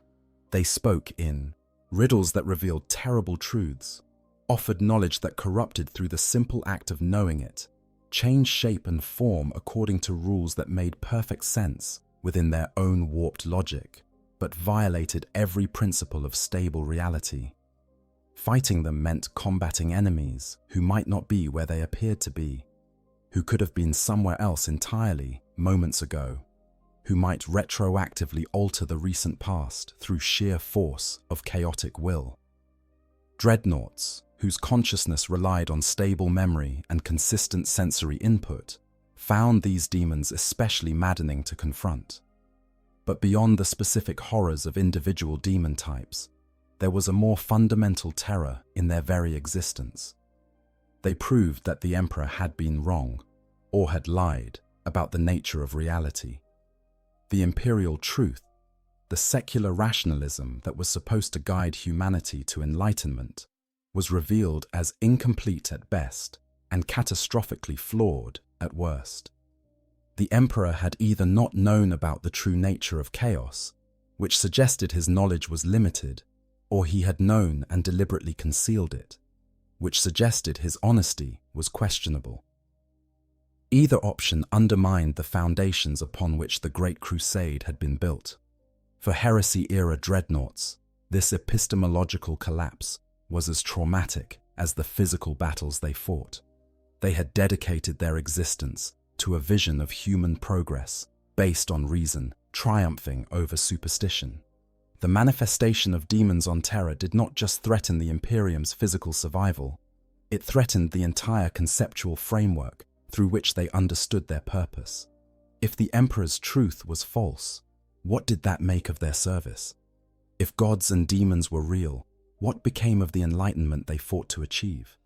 They spoke in riddles that revealed terrible truths, offered knowledge that corrupted through the simple act of knowing it, changed shape and form according to rules that made perfect sense within their own warped logic, but violated every principle of stable reality. Fighting them meant combating enemies who might not be where they appeared to be, who could have been somewhere else entirely moments ago, who might retroactively alter the recent past through sheer force of chaotic will. Dreadnoughts, whose consciousness relied on stable memory and consistent sensory input, found these demons especially maddening to confront. But beyond the specific horrors of individual demon types, there was a more fundamental terror in their very existence. They proved that the Emperor had been wrong, or had lied, about the nature of reality. The imperial truth, the secular rationalism that was supposed to guide humanity to enlightenment, was revealed as incomplete at best and catastrophically flawed at worst. The Emperor had either not known about the true nature of chaos, which suggested his knowledge was limited, or he had known and deliberately concealed it, which suggested his honesty was questionable. Either option undermined the foundations upon which the Great Crusade had been built. For Heresy-Era Dreadnoughts, this epistemological collapse was as traumatic as the physical battles they fought. They had dedicated their existence to a vision of human progress based on reason, triumphing over superstition. The manifestation of demons on Terra did not just threaten the Imperium's physical survival, it threatened the entire conceptual framework through which they understood their purpose. If the Emperor's truth was false, what did that make of their service? If gods and demons were real, what became of the enlightenment they fought to achieve?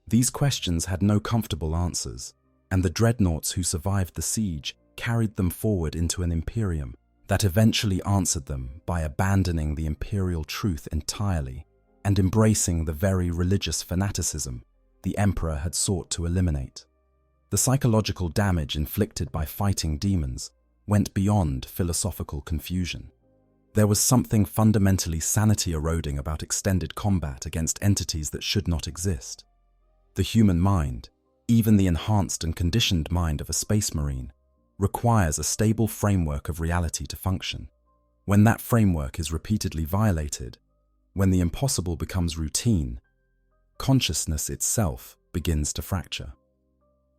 These questions had no comfortable answers, and the dreadnoughts who survived the siege carried them forward into an Imperium that eventually answered them by abandoning the imperial truth entirely and embracing the very religious fanaticism the Emperor had sought to eliminate. The psychological damage inflicted by fighting demons went beyond philosophical confusion. There was something fundamentally sanity-eroding about extended combat against entities that should not exist. The human mind, even the enhanced and conditioned mind of a space marine, requires a stable framework of reality to function. When that framework is repeatedly violated, when the impossible becomes routine, consciousness itself begins to fracture.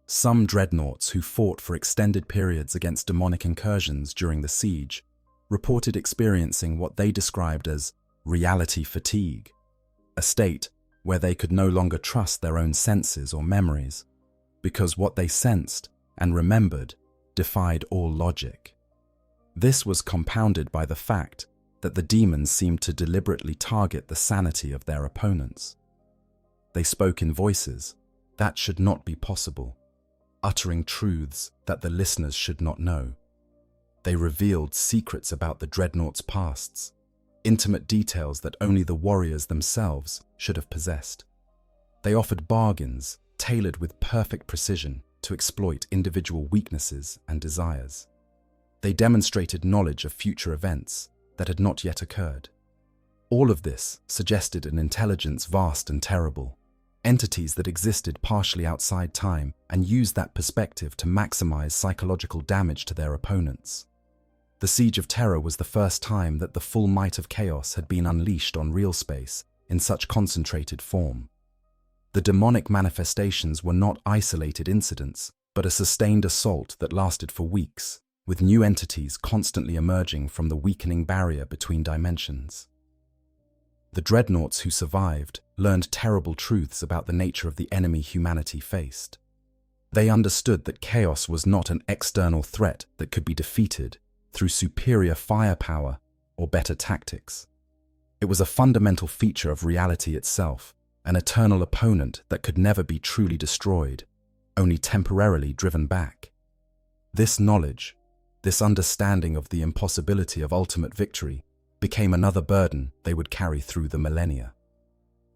Some dreadnoughts who fought for extended periods against demonic incursions during the siege reported experiencing what they described as reality fatigue, a state where they could no longer trust their own senses or memories, because what they sensed and remembered defied all logic. This was compounded by the fact that the demons seemed to deliberately target the sanity of their opponents. They spoke in voices that should not be possible, uttering truths that the listeners should not know. They revealed secrets about the dreadnoughts' pasts, intimate details that only the warriors themselves should have possessed. They offered bargains tailored with perfect precision to exploit individual weaknesses and desires. They demonstrated knowledge of future events that had not yet occurred. All of this suggested an intelligence vast and terrible, entities that existed partially outside time and used that perspective to maximize psychological damage to their opponents. The Siege of Terra was the first time that the full might of chaos had been unleashed on real space in such concentrated form. The demonic manifestations were not isolated incidents, but a sustained assault that lasted for weeks, with new entities constantly emerging from the weakening barrier between dimensions. The dreadnoughts who survived learned terrible truths about the nature of the enemy humanity faced. They understood that chaos was not an external threat that could be defeated through superior firepower or better tactics. It was a fundamental feature of reality itself, an eternal opponent that could never be truly destroyed, only temporarily driven back. This knowledge, this understanding of the impossibility of ultimate victory, became another burden they would carry through the millennia.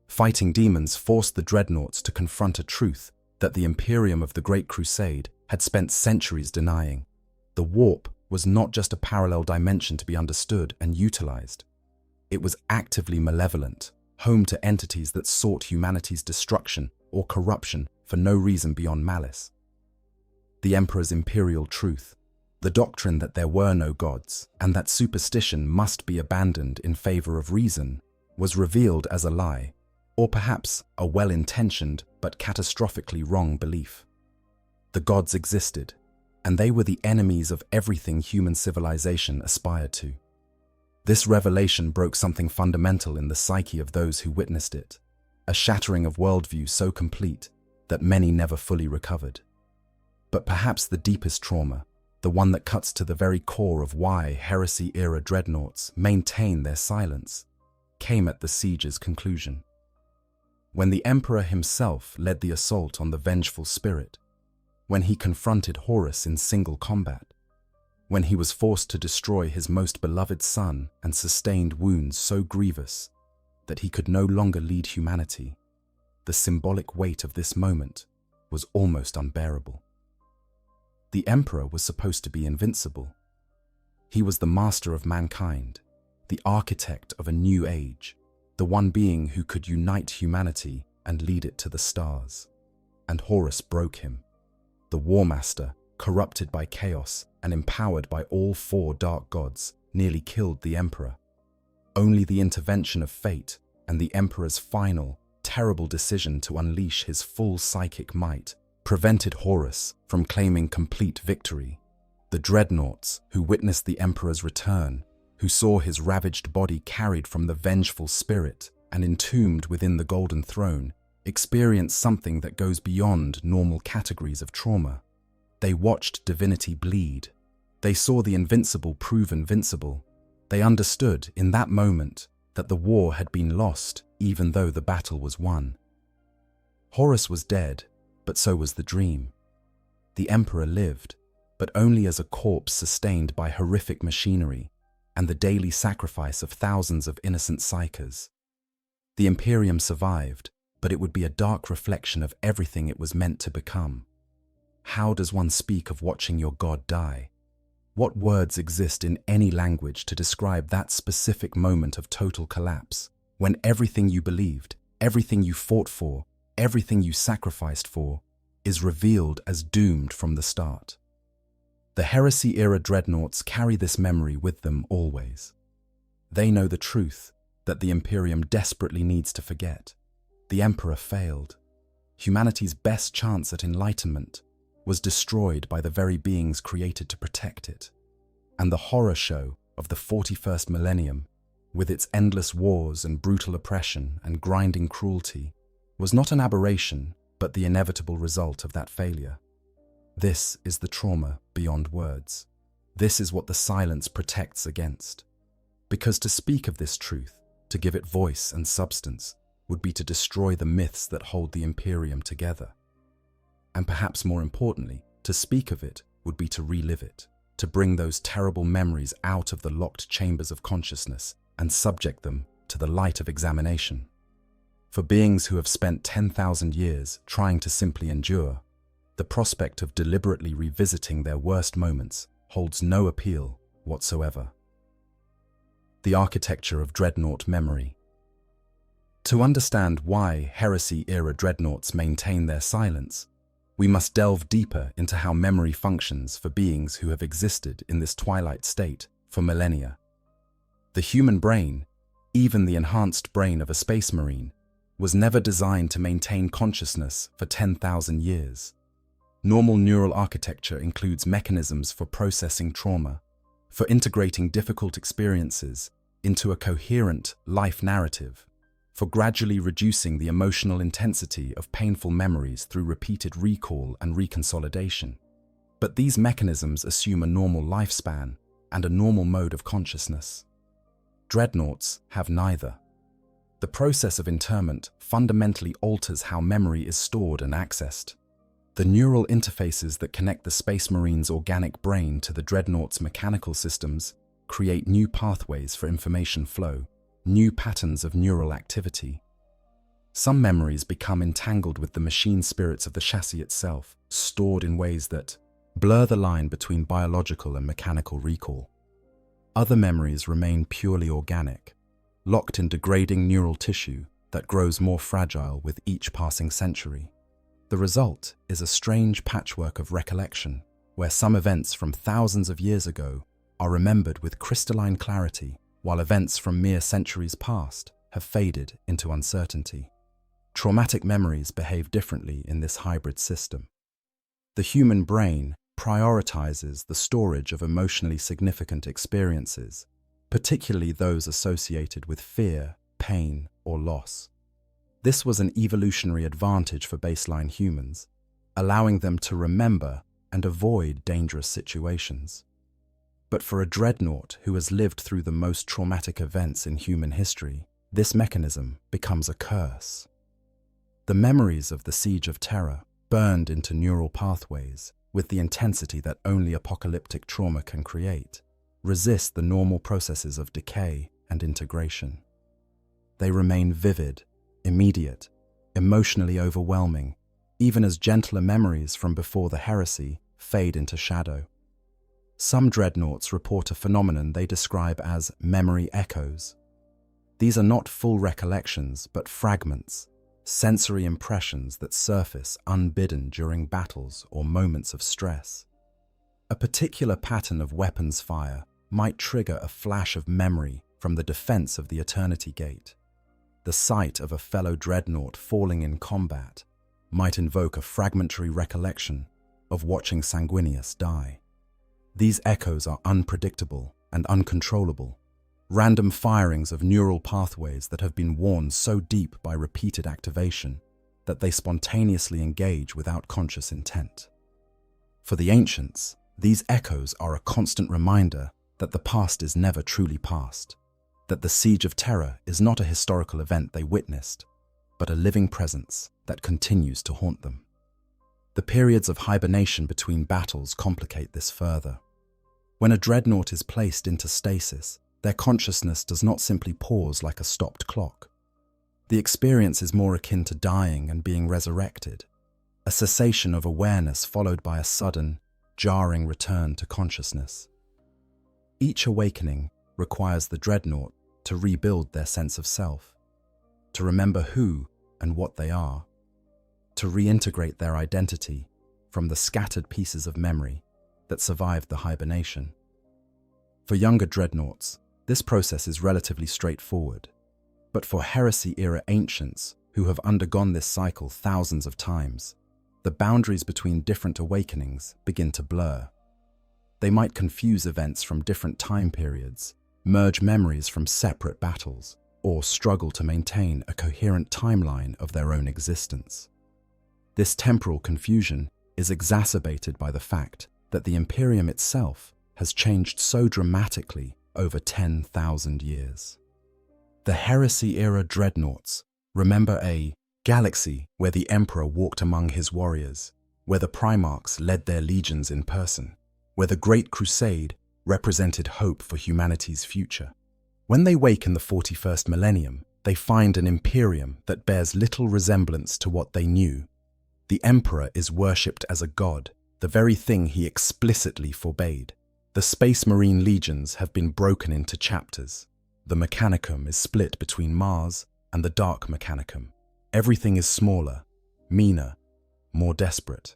Fighting demons forced the dreadnoughts to confront a truth that the Imperium of the Great Crusade had spent centuries denying. The warp was not just a parallel dimension to be understood and utilized. It was actively malevolent, home to entities that sought humanity's destruction or corruption for no reason beyond malice. The Emperor's imperial truth, the doctrine that there were no gods and that superstition must be abandoned in favor of reason, was revealed as a lie, or perhaps a well-intentioned but catastrophically wrong belief. The gods existed, and they were the enemies of everything human civilization aspired to. This revelation broke something fundamental in the psyche of those who witnessed it, a shattering of worldview so complete that many never fully recovered. But perhaps the deepest trauma, the one that cuts to the very core of why Heresy-Era Dreadnoughts maintain their silence, came at the siege's conclusion. When the Emperor himself led the assault on the vengeful spirit, when he confronted Horus in single combat, when he was forced to destroy his most beloved son and sustained wounds so grievous that he could no longer lead humanity, the symbolic weight of this moment was almost unbearable. The Emperor was supposed to be invincible. He was the master of mankind, the architect of a new age, the one being who could unite humanity and lead it to the stars. And Horus broke him. The War Master, corrupted by chaos and empowered by all four dark gods, nearly killed the Emperor. Only the intervention of fate and the Emperor's final, terrible decision to unleash his full psychic might prevented Horus from claiming complete victory. The Dreadnoughts, who witnessed the Emperor's return, who saw his ravaged body carried from the vengeful spirit and entombed within the Golden Throne, experienced something that goes beyond normal categories of trauma. They watched divinity bleed. They saw the invincible prove invincible. They understood in that moment that the war had been lost even though the battle was won. Horus was dead, but so was the dream. The Emperor lived, but only as a corpse sustained by horrific machinery and the daily sacrifice of thousands of innocent psychers. The Imperium survived, but it would be a dark reflection of everything it was meant to become. How does one speak of watching your god die? What words exist in any language to describe that specific moment of total collapse, when everything you believed, everything you fought for, everything you sacrificed for, is revealed as doomed from the start? The Heresy-Era Dreadnoughts carry this memory with them always. They know the truth that the Imperium desperately needs to forget. The Emperor failed. Humanity's best chance at enlightenment was destroyed by the very beings created to protect it. And the horror show of the 41st millennium, with its endless wars and brutal oppression and grinding cruelty, was not an aberration, but the inevitable result of that failure. This is the trauma beyond words. This is what the silence protects against. Because to speak of this truth, to give it voice and substance, would be to destroy the myths that hold the Imperium together. And perhaps more importantly, to speak of it would be to relive it, to bring those terrible memories out of the locked chambers of consciousness and subject them to the light of examination. For beings who have spent 10,000 years trying to simply endure, the prospect of deliberately revisiting their worst moments holds no appeal whatsoever. The architecture of Dreadnought memory. To understand why Heresy-Era Dreadnoughts maintain their silence, we must delve deeper into how memory functions for beings who have existed in this twilight state for millennia. The human brain, even the enhanced brain of a space marine, was never designed to maintain consciousness for 10,000 years. Normal neural architecture includes mechanisms for processing trauma, for integrating difficult experiences into a coherent life narrative, for gradually reducing the emotional intensity of painful memories through repeated recall and reconsolidation. But these mechanisms assume a normal lifespan and a normal mode of consciousness. Dreadnoughts have neither. The process of interment fundamentally alters how memory is stored and accessed. The neural interfaces that connect the Space Marine's organic brain to the Dreadnought's mechanical systems create new pathways for information flow, new patterns of neural activity. Some memories become entangled with the machine spirits of the chassis itself, stored in ways that blur the line between biological and mechanical recall. Other memories remain purely organic, locked in degrading neural tissue that grows more fragile with each passing century. The result is a strange patchwork of recollection, where some events from thousands of years ago are remembered with crystalline clarity, while events from mere centuries past have faded into uncertainty. Traumatic memories behave differently in this hybrid system. The human brain prioritizes the storage of emotionally significant experiences, particularly those associated with fear, pain, or loss. This was an evolutionary advantage for baseline humans, allowing them to remember and avoid dangerous situations. But for a dreadnought who has lived through the most traumatic events in human history, this mechanism becomes a curse. The memories of the Siege of Terra, burned into neural pathways with the intensity that only apocalyptic trauma can create, resist the normal processes of decay and integration. They remain vivid, immediate, emotionally overwhelming, even as gentler memories from before the heresy fade into shadow. Some dreadnoughts report a phenomenon they describe as memory echoes. These are not full recollections, but fragments, sensory impressions that surface unbidden during battles or moments of stress. A particular pattern of weapons fire might trigger a flash of memory from the defense of the Eternity Gate. The sight of a fellow dreadnought falling in combat might invoke a fragmentary recollection of watching Sanguinius die. These echoes are unpredictable and uncontrollable, random firings of neural pathways that have been worn so deep by repeated activation that they spontaneously engage without conscious intent. For the ancients, these echoes are a constant reminder that the past is never truly past, that the Siege of Terra is not a historical event they witnessed, but a living presence that continues to haunt them. The periods of hibernation between battles complicate this further. When a dreadnought is placed into stasis, their consciousness does not simply pause like a stopped clock. The experience is more akin to dying and being resurrected, a cessation of awareness followed by a sudden, jarring return to consciousness. Each awakening requires the dreadnought to rebuild their sense of self, to remember who and what they are, to reintegrate their identity from the scattered pieces of memory that survived the hibernation. For younger dreadnoughts, this process is relatively straightforward, but for Heresy-Era ancients who have undergone this cycle thousands of times, the boundaries between different awakenings begin to blur. They might confuse events from different time periods, merge memories from separate battles, or struggle to maintain a coherent timeline of their own existence. This temporal confusion is exacerbated by the fact that the Imperium itself has changed so dramatically over 10,000 years. The Heresy-Era dreadnoughts remember a galaxy where the Emperor walked among his warriors, where the Primarchs led their legions in person, where the Great Crusade represented hope for humanity's future. When they wake in the 41st millennium, they find an Imperium that bears little resemblance to what they knew. The Emperor is worshipped as a god, the very thing he explicitly forbade. The Space Marine legions have been broken into chapters. The Mechanicum is split between Mars and the Dark Mechanicum. Everything is smaller, meaner, more desperate.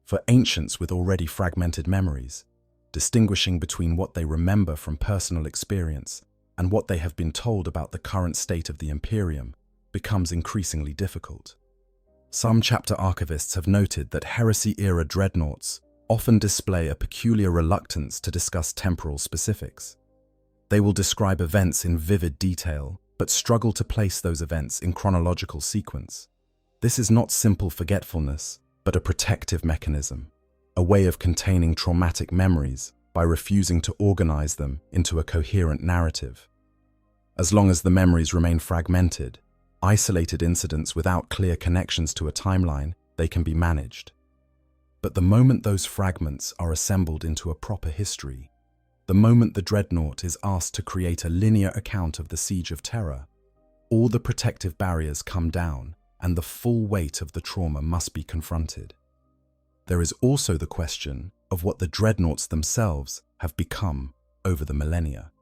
For ancients with already fragmented memories, distinguishing between what they remember from personal experience and what they have been told about the current state of the Imperium becomes increasingly difficult. Some chapter archivists have noted that Heresy-Era dreadnoughts often display a peculiar reluctance to discuss temporal specifics. They will describe events in vivid detail, but struggle to place those events in chronological sequence. This is not simple forgetfulness, but a protective mechanism, a way of containing traumatic memories by refusing to organize them into a coherent narrative. As long as the memories remain fragmented, isolated incidents without clear connections to a timeline, they can be managed. But the moment those fragments are assembled into a proper history, the moment the dreadnought is asked to create a linear account of the Siege of Terra, all the protective barriers come down and the full weight of the trauma must be confronted. There is also the question of what the dreadnoughts themselves have become over the millennia.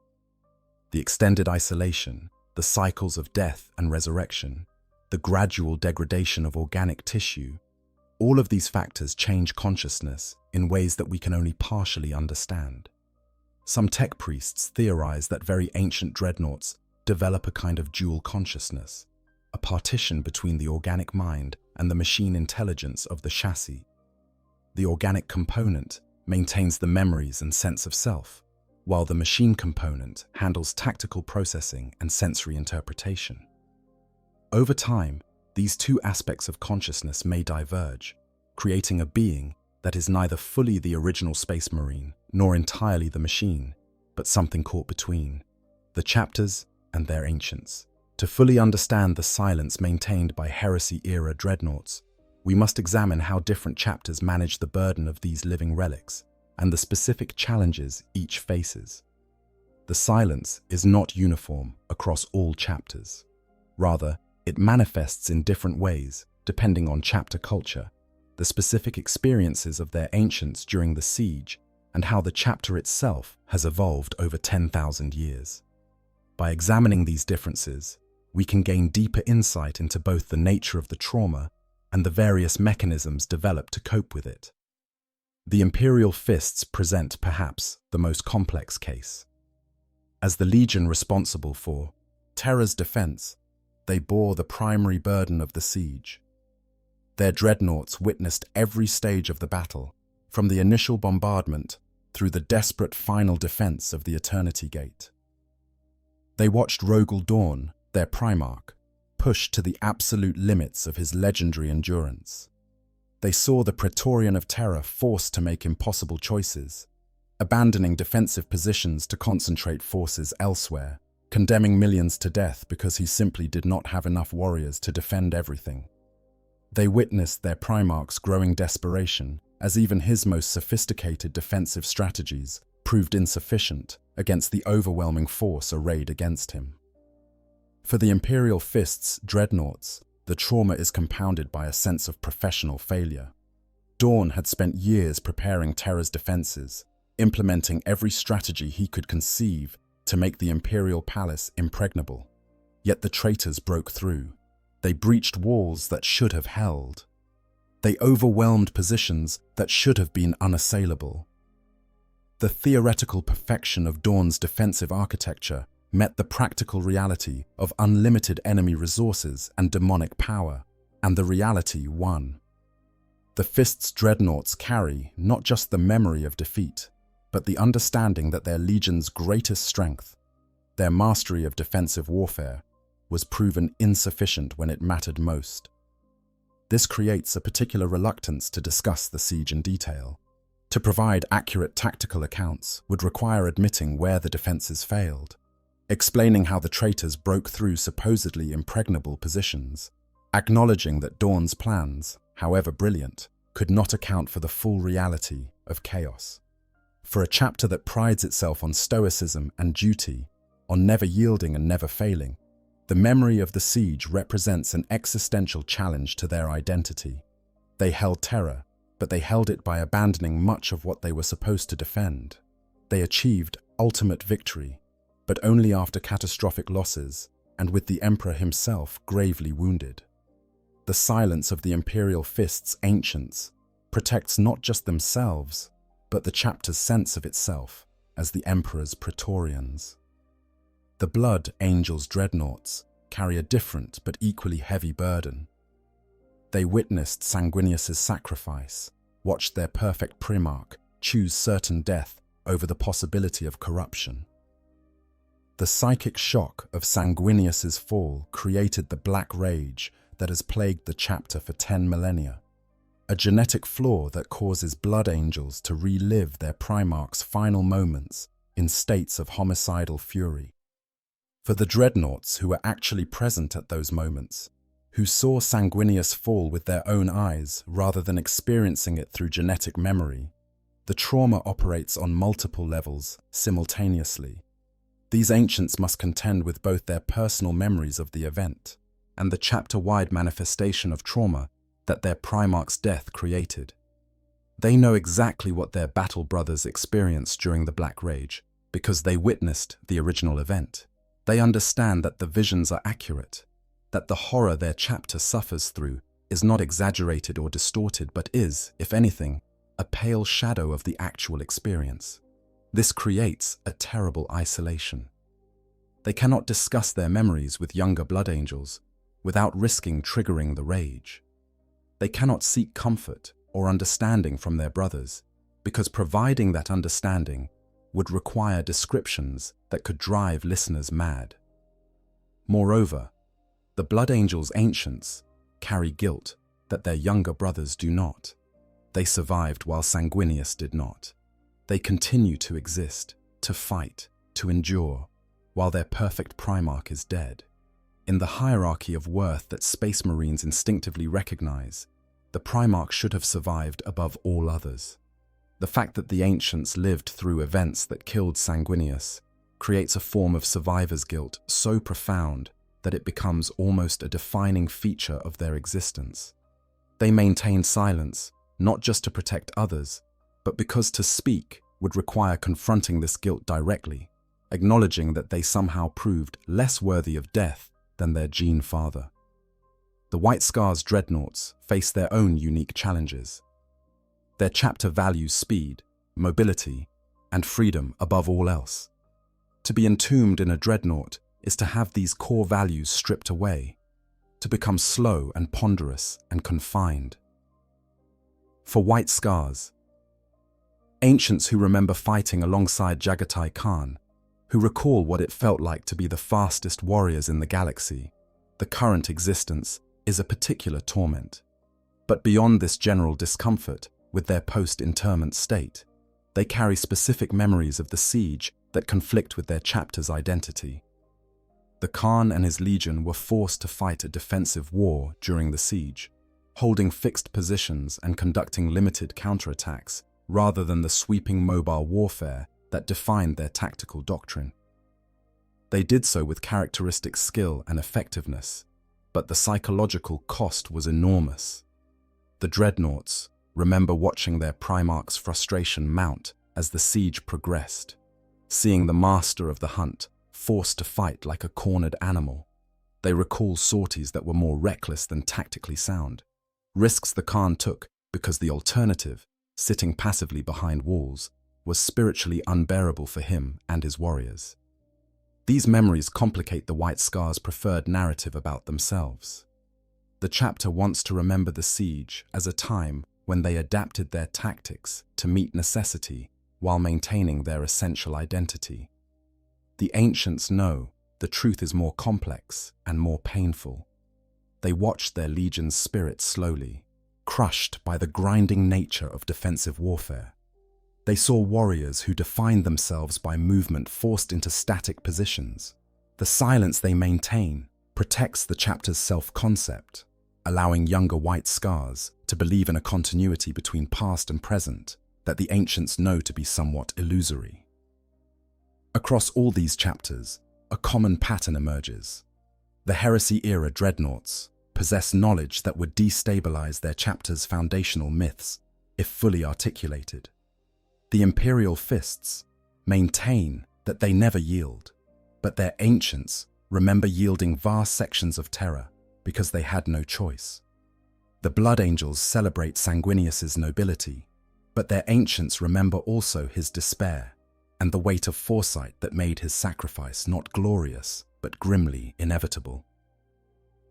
The extended isolation, the cycles of death and resurrection, the gradual degradation of organic tissue, all of these factors change consciousness in ways that we can only partially understand. Some tech priests theorize that very ancient dreadnoughts develop a kind of dual consciousness, a partition between the organic mind and the machine intelligence of the chassis. the organic component, maintains the memories and sense of self, while the machine component handles tactical processing and sensory interpretation. Over time, these two aspects of consciousness may diverge, creating a being that is neither fully the original Space Marine nor entirely the machine, but something caught between, the chapters and their ancients. To fully understand the silence maintained by Heresy-Era Dreadnoughts, we must examine how different chapters manage the burden of these living relics and the specific challenges each faces. The silence is not uniform across all chapters. Rather, it manifests in different ways depending on chapter culture, the specific experiences of their ancients during the siege, and how the chapter itself has evolved over 10,000 years. By examining these differences, we can gain deeper insight into both the nature of the trauma and the various mechanisms developed to cope with it. The Imperial Fists present perhaps the most complex case. As the legion responsible for Terra's defense, they bore the primary burden of the siege. Their dreadnoughts witnessed every stage of the battle, from the initial bombardment through the desperate final defense of the Eternity Gate. They watched Rogel Dawn, their Primarch, pushed to the absolute limits of his legendary endurance. They saw the Praetorian of Terra forced to make impossible choices, abandoning defensive positions to concentrate forces elsewhere, condemning millions to death because he simply did not have enough warriors to defend everything. They witnessed their Primarch's growing desperation, as even his most sophisticated defensive strategies proved insufficient against the overwhelming force arrayed against him. For the Imperial Fists' dreadnoughts, the trauma is compounded by a sense of professional failure. Dawn had spent years preparing Terra's defenses, implementing every strategy he could conceive to make the Imperial Palace impregnable. Yet the traitors broke through. They breached walls that should have held. They overwhelmed positions that should have been unassailable. The theoretical perfection of Dawn's defensive architecture met the practical reality of unlimited enemy resources and demonic power, and the reality won. The Fist's dreadnoughts carry not just the memory of defeat, but the understanding that their legion's greatest strength, their mastery of defensive warfare, was proven insufficient when it mattered most. This creates a particular reluctance to discuss the siege in detail. To provide accurate tactical accounts would require admitting where the defenses failed, explaining how the traitors broke through supposedly impregnable positions, acknowledging that Dawn's plans, however brilliant, could not account for the full reality of chaos. For a chapter that prides itself on stoicism and duty, on never yielding and never failing, the memory of the siege represents an existential challenge to their identity. They held Terra, but they held it by abandoning much of what they were supposed to defend. They achieved ultimate victory, but only after catastrophic losses and with the Emperor himself gravely wounded. The silence of the Imperial Fists' ancients protects not just themselves, but the chapter's sense of itself as the Emperor's Praetorians. The Blood Angels' dreadnoughts carry a different but equally heavy burden. They witnessed Sanguinius's sacrifice, watched their perfect Primarch choose certain death over the possibility of corruption. The psychic shock of Sanguinius's fall created the black rage that has plagued the chapter for 10 millennia, a genetic flaw that causes Blood Angels to relive their Primarch's final moments in states of homicidal fury. For the dreadnoughts who were actually present at those moments, who saw Sanguinius fall with their own eyes rather than experiencing it through genetic memory, the trauma operates on multiple levels simultaneously. These ancients must contend with both their personal memories of the event and the chapter-wide manifestation of trauma that their Primarch's death created. They know exactly what their battle brothers experienced during the Black Rage because they witnessed the original event. They understand that the visions are accurate, that the horror their chapter suffers through is not exaggerated or distorted, but is, if anything, a pale shadow of the actual experience. This creates a terrible isolation. They cannot discuss their memories with younger Blood Angels without risking triggering the rage. They cannot seek comfort or understanding from their brothers, because providing that understanding would require descriptions that could drive listeners mad. Moreover, the Blood Angels' ancients carry guilt that their younger brothers do not. They survived while Sanguinius did not. They continue to exist, to fight, to endure, while their perfect Primarch is dead. In the hierarchy of worth that Space Marines instinctively recognize, the Primarch should have survived above all others. The fact that the ancients lived through events that killed Sanguinius creates a form of survivor's guilt so profound that it becomes almost a defining feature of their existence. They maintain silence, not just to protect others, but because to speak would require confronting this guilt directly, acknowledging that they somehow proved less worthy of death than their gene father. The White Scar's Dreadnoughts face their own unique challenges. Their chapter values speed, mobility, and freedom above all else. To be entombed in a Dreadnought is to have these core values stripped away, to become slow and ponderous and confined. For White Scars, ancients who remember fighting alongside Jagatai Khan, who recall what it felt like to be the fastest warriors in the galaxy, the current existence is a particular torment. But beyond this general discomfort with their post-interment state, they carry specific memories of the siege that conflict with their chapter's identity. The Khan and his legion were forced to fight a defensive war during the siege, holding fixed positions and conducting limited counterattacks rather than the sweeping mobile warfare that defined their tactical doctrine. They did so with characteristic skill and effectiveness, but the psychological cost was enormous. The Dreadnoughts remember watching their Primarch's frustration mount as the siege progressed, seeing the master of the hunt forced to fight like a cornered animal. They recall sorties that were more reckless than tactically sound, risks the Khan took because the alternative, sitting passively behind walls, was spiritually unbearable for him and his warriors. These memories complicate the White Scar's preferred narrative about themselves. The chapter wants to remember the siege as a time when they adapted their tactics to meet necessity while maintaining their essential identity. The ancients know the truth is more complex and more painful. They watched their legion's spirit slowly, crushed by the grinding nature of defensive warfare. They saw warriors who defined themselves by movement forced into static positions. The silence they maintain protects the chapter's self-concept, allowing younger White Scars to believe in a continuity between past and present that the ancients know to be somewhat illusory. Across all these chapters, a common pattern emerges. The Heresy-Era Dreadnoughts possess knowledge that would destabilize their chapter's foundational myths if fully articulated. The Imperial Fists maintain that they never yield, but their ancients remember yielding vast sections of Terra because they had no choice. The Blood Angels celebrate Sanguinius's nobility, but their ancients remember also his despair and the weight of foresight that made his sacrifice not glorious, but grimly inevitable.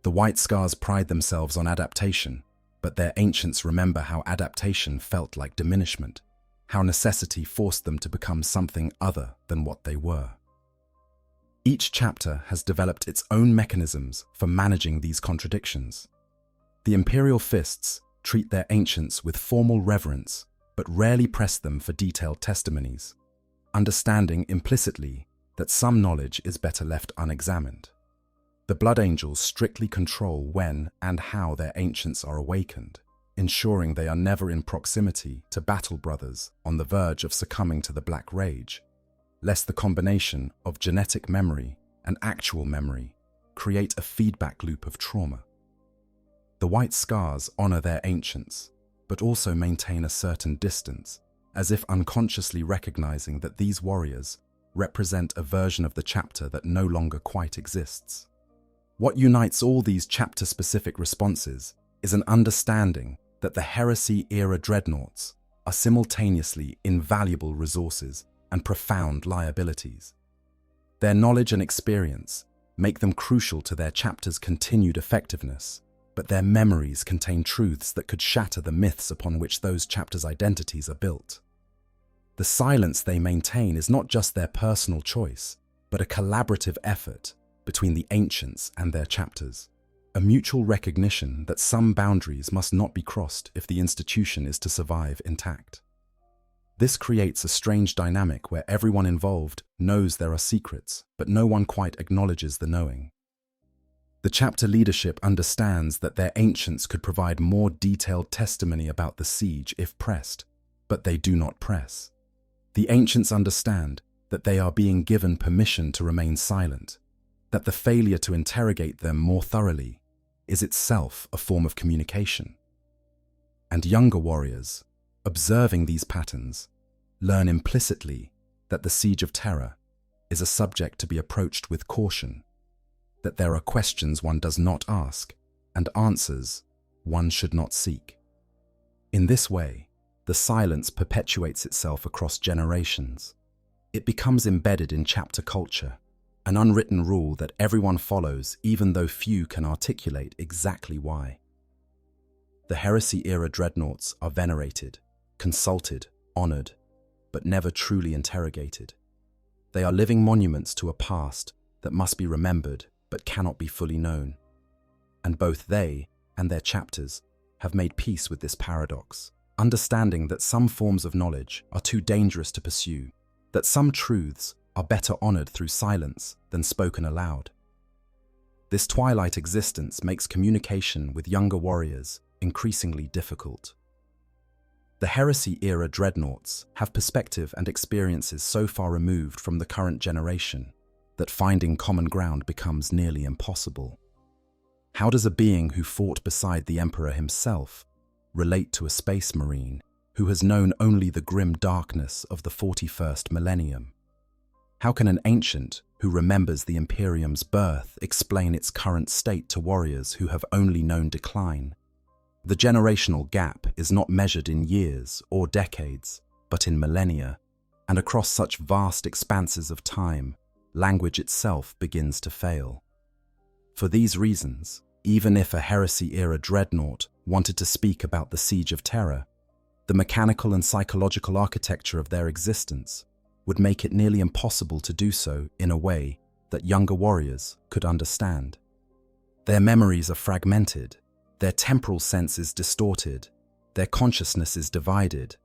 The White Scars pride themselves on adaptation, but their ancients remember how adaptation felt like diminishment, how necessity forced them to become something other than what they were. Each chapter has developed its own mechanisms for managing these contradictions. The Imperial Fists treat their ancients with formal reverence, but rarely press them for detailed testimonies, understanding implicitly that some knowledge is better left unexamined. The Blood Angels strictly control when and how their ancients are awakened, ensuring they are never in proximity to battle brothers on the verge of succumbing to the Black Rage, lest the combination of genetic memory and actual memory create a feedback loop of trauma. The White Scars honor their ancients, but also maintain a certain distance, as if unconsciously recognizing that these warriors represent a version of the chapter that no longer quite exists. What unites all these chapter-specific responses is an understanding that the Heresy-Era Dreadnoughts are simultaneously invaluable resources and profound liabilities. Their knowledge and experience make them crucial to their chapter's continued effectiveness, but their memories contain truths that could shatter the myths upon which those chapters' identities are built. The silence they maintain is not just their personal choice, but a collaborative effort between the ancients and their chapters, a mutual recognition that some boundaries must not be crossed if the institution is to survive intact. This creates a strange dynamic where everyone involved knows there are secrets, but no one quite acknowledges the knowing. The chapter leadership understands that their ancients could provide more detailed testimony about the siege if pressed, but they do not press. The ancients understand that they are being given permission to remain silent, that the failure to interrogate them more thoroughly is itself a form of communication. And younger warriors, observing these patterns, learn implicitly that the siege of Terra is a subject to be approached with caution, that there are questions one does not ask and answers one should not seek. In this way, the silence perpetuates itself across generations. It becomes embedded in chapter culture, an unwritten rule that everyone follows even though few can articulate exactly why. The Heresy-Era Dreadnoughts are venerated, consulted, honored, but never truly interrogated. They are living monuments to a past that must be remembered but cannot be fully known. And both they and their chapters have made peace with this paradox, understanding that some forms of knowledge are too dangerous to pursue, that some truths are better honored through silence than spoken aloud. This twilight existence makes communication with younger warriors increasingly difficult. The Heresy-Era Dreadnoughts have perspective and experiences so far removed from the current generation that finding common ground becomes nearly impossible. How does a being who fought beside the Emperor himself relate to a space marine who has known only the grim darkness of the 41st Millennium? How can an ancient who remembers the Imperium's birth explain its current state to warriors who have only known decline? The generational gap is not measured in years or decades, but in millennia, and across such vast expanses of time, language itself begins to fail. For these reasons, even if a Heresy-Era Dreadnought wanted to speak about the Siege of Terra, the mechanical and psychological architecture of their existence would make it nearly impossible to do so in a way that younger warriors could understand. Their memories are fragmented, their temporal sense is distorted, their consciousness is divided,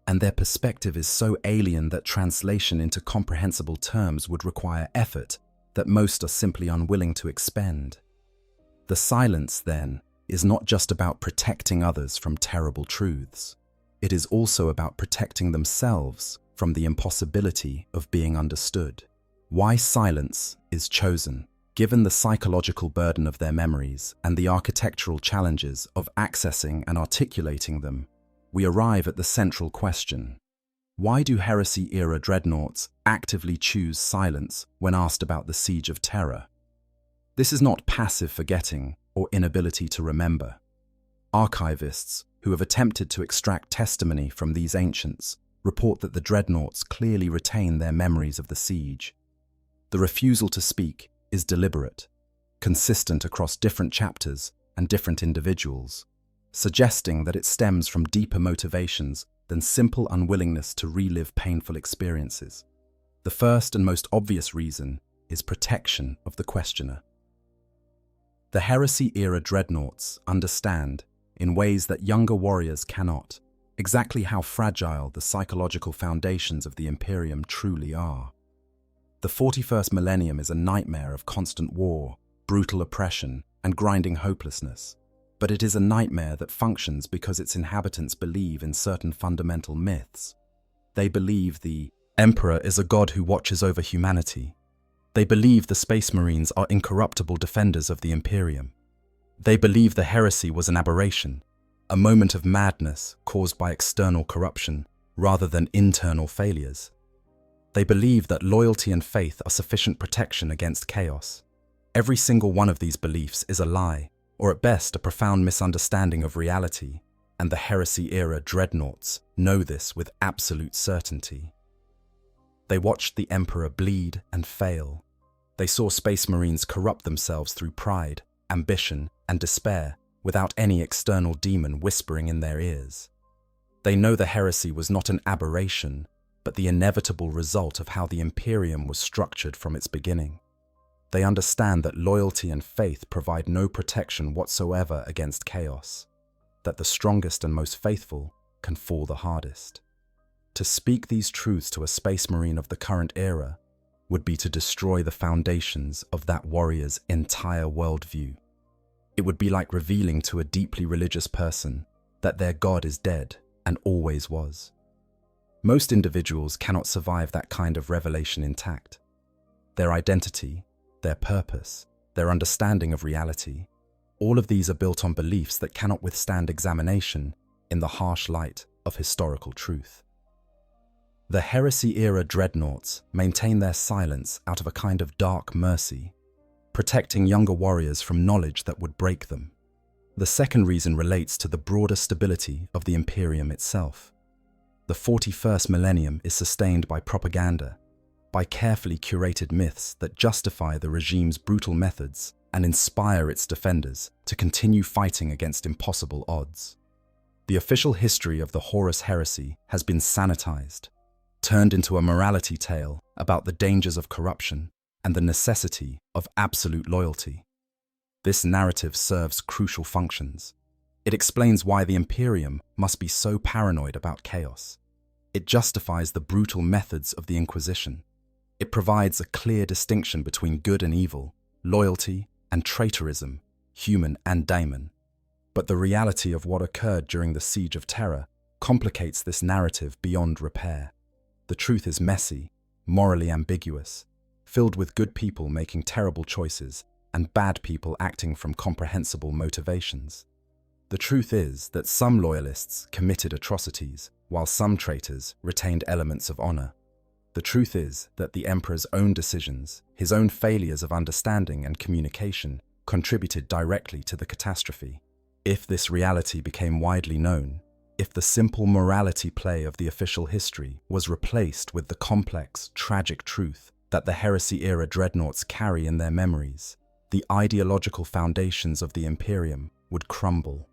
and their perspective is so alien that translation into comprehensible terms would require effort that most are simply unwilling to expend. The silence, then, is not just about protecting others from terrible truths. It is also about protecting themselves from the impossibility of being understood. Why silence is chosen, given the psychological burden of their memories and the architectural challenges of accessing and articulating them, we arrive at the central question. Why do Heresy-Era Dreadnoughts actively choose silence when asked about the Siege of Terra? This is not passive forgetting or inability to remember. Archivists who have attempted to extract testimony from these ancients report that the Dreadnoughts clearly retain their memories of the siege. The refusal to speak is deliberate, consistent across different chapters and different individuals, suggesting that it stems from deeper motivations than simple unwillingness to relive painful experiences. The first and most obvious reason is protection of the questioner. The Heresy-Era Dreadnoughts understand, in ways that younger warriors cannot, exactly how fragile the psychological foundations of the Imperium truly are. The 41st Millennium is a nightmare of constant war, brutal oppression, and grinding hopelessness. But it is a nightmare that functions because its inhabitants believe in certain fundamental myths. They believe the Emperor is a god who watches over humanity. They believe the Space Marines are incorruptible defenders of the Imperium. They believe the heresy was an aberration, a moment of madness caused by external corruption rather than internal failures. They believe that loyalty and faith are sufficient protection against chaos. Every single one of these beliefs is a lie, or at best a profound misunderstanding of reality, and the Heresy-Era Dreadnoughts know this with absolute certainty. They watched the Emperor bleed and fail. They saw Space Marines corrupt themselves through pride, ambition, and despair without any external demon whispering in their ears. They know the heresy was not an aberration, but the inevitable result of how the Imperium was structured from its beginning. They understand that loyalty and faith provide no protection whatsoever against chaos, that the strongest and most faithful can fall the hardest. To speak these truths to a space marine of the current era would be to destroy the foundations of that warrior's entire worldview. It would be like revealing to a deeply religious person that their God is dead and always was. Most individuals cannot survive that kind of revelation intact. Their identity, their purpose, their understanding of reality, all of these are built on beliefs that cannot withstand examination in the harsh light of historical truth. The Heresy-Era Dreadnoughts maintain their silence out of a kind of dark mercy, protecting younger warriors from knowledge that would break them. The second reason relates to the broader stability of the Imperium itself. The 41st Millennium is sustained by propaganda, by carefully curated myths that justify the regime's brutal methods and inspire its defenders to continue fighting against impossible odds. The official history of the Horus heresy has been sanitized, turned into a morality tale about the dangers of corruption and the necessity of absolute loyalty. This narrative serves crucial functions. It explains why the Imperium must be so paranoid about chaos. It justifies the brutal methods of the Inquisition. It provides a clear distinction between good and evil, loyalty and traitorism, human and daemon. But the reality of what occurred during the Siege of Terra complicates this narrative beyond repair. The truth is messy, morally ambiguous, filled with good people making terrible choices and bad people acting from comprehensible motivations. The truth is that some loyalists committed atrocities, while some traitors retained elements of honor. The truth is that the Emperor's own decisions, his own failures of understanding and communication, contributed directly to the catastrophe. If this reality became widely known, if the simple morality play of the official history was replaced with the complex, tragic truth that the Heresy-Era Dreadnoughts carry in their memories, the ideological foundations of the Imperium would crumble.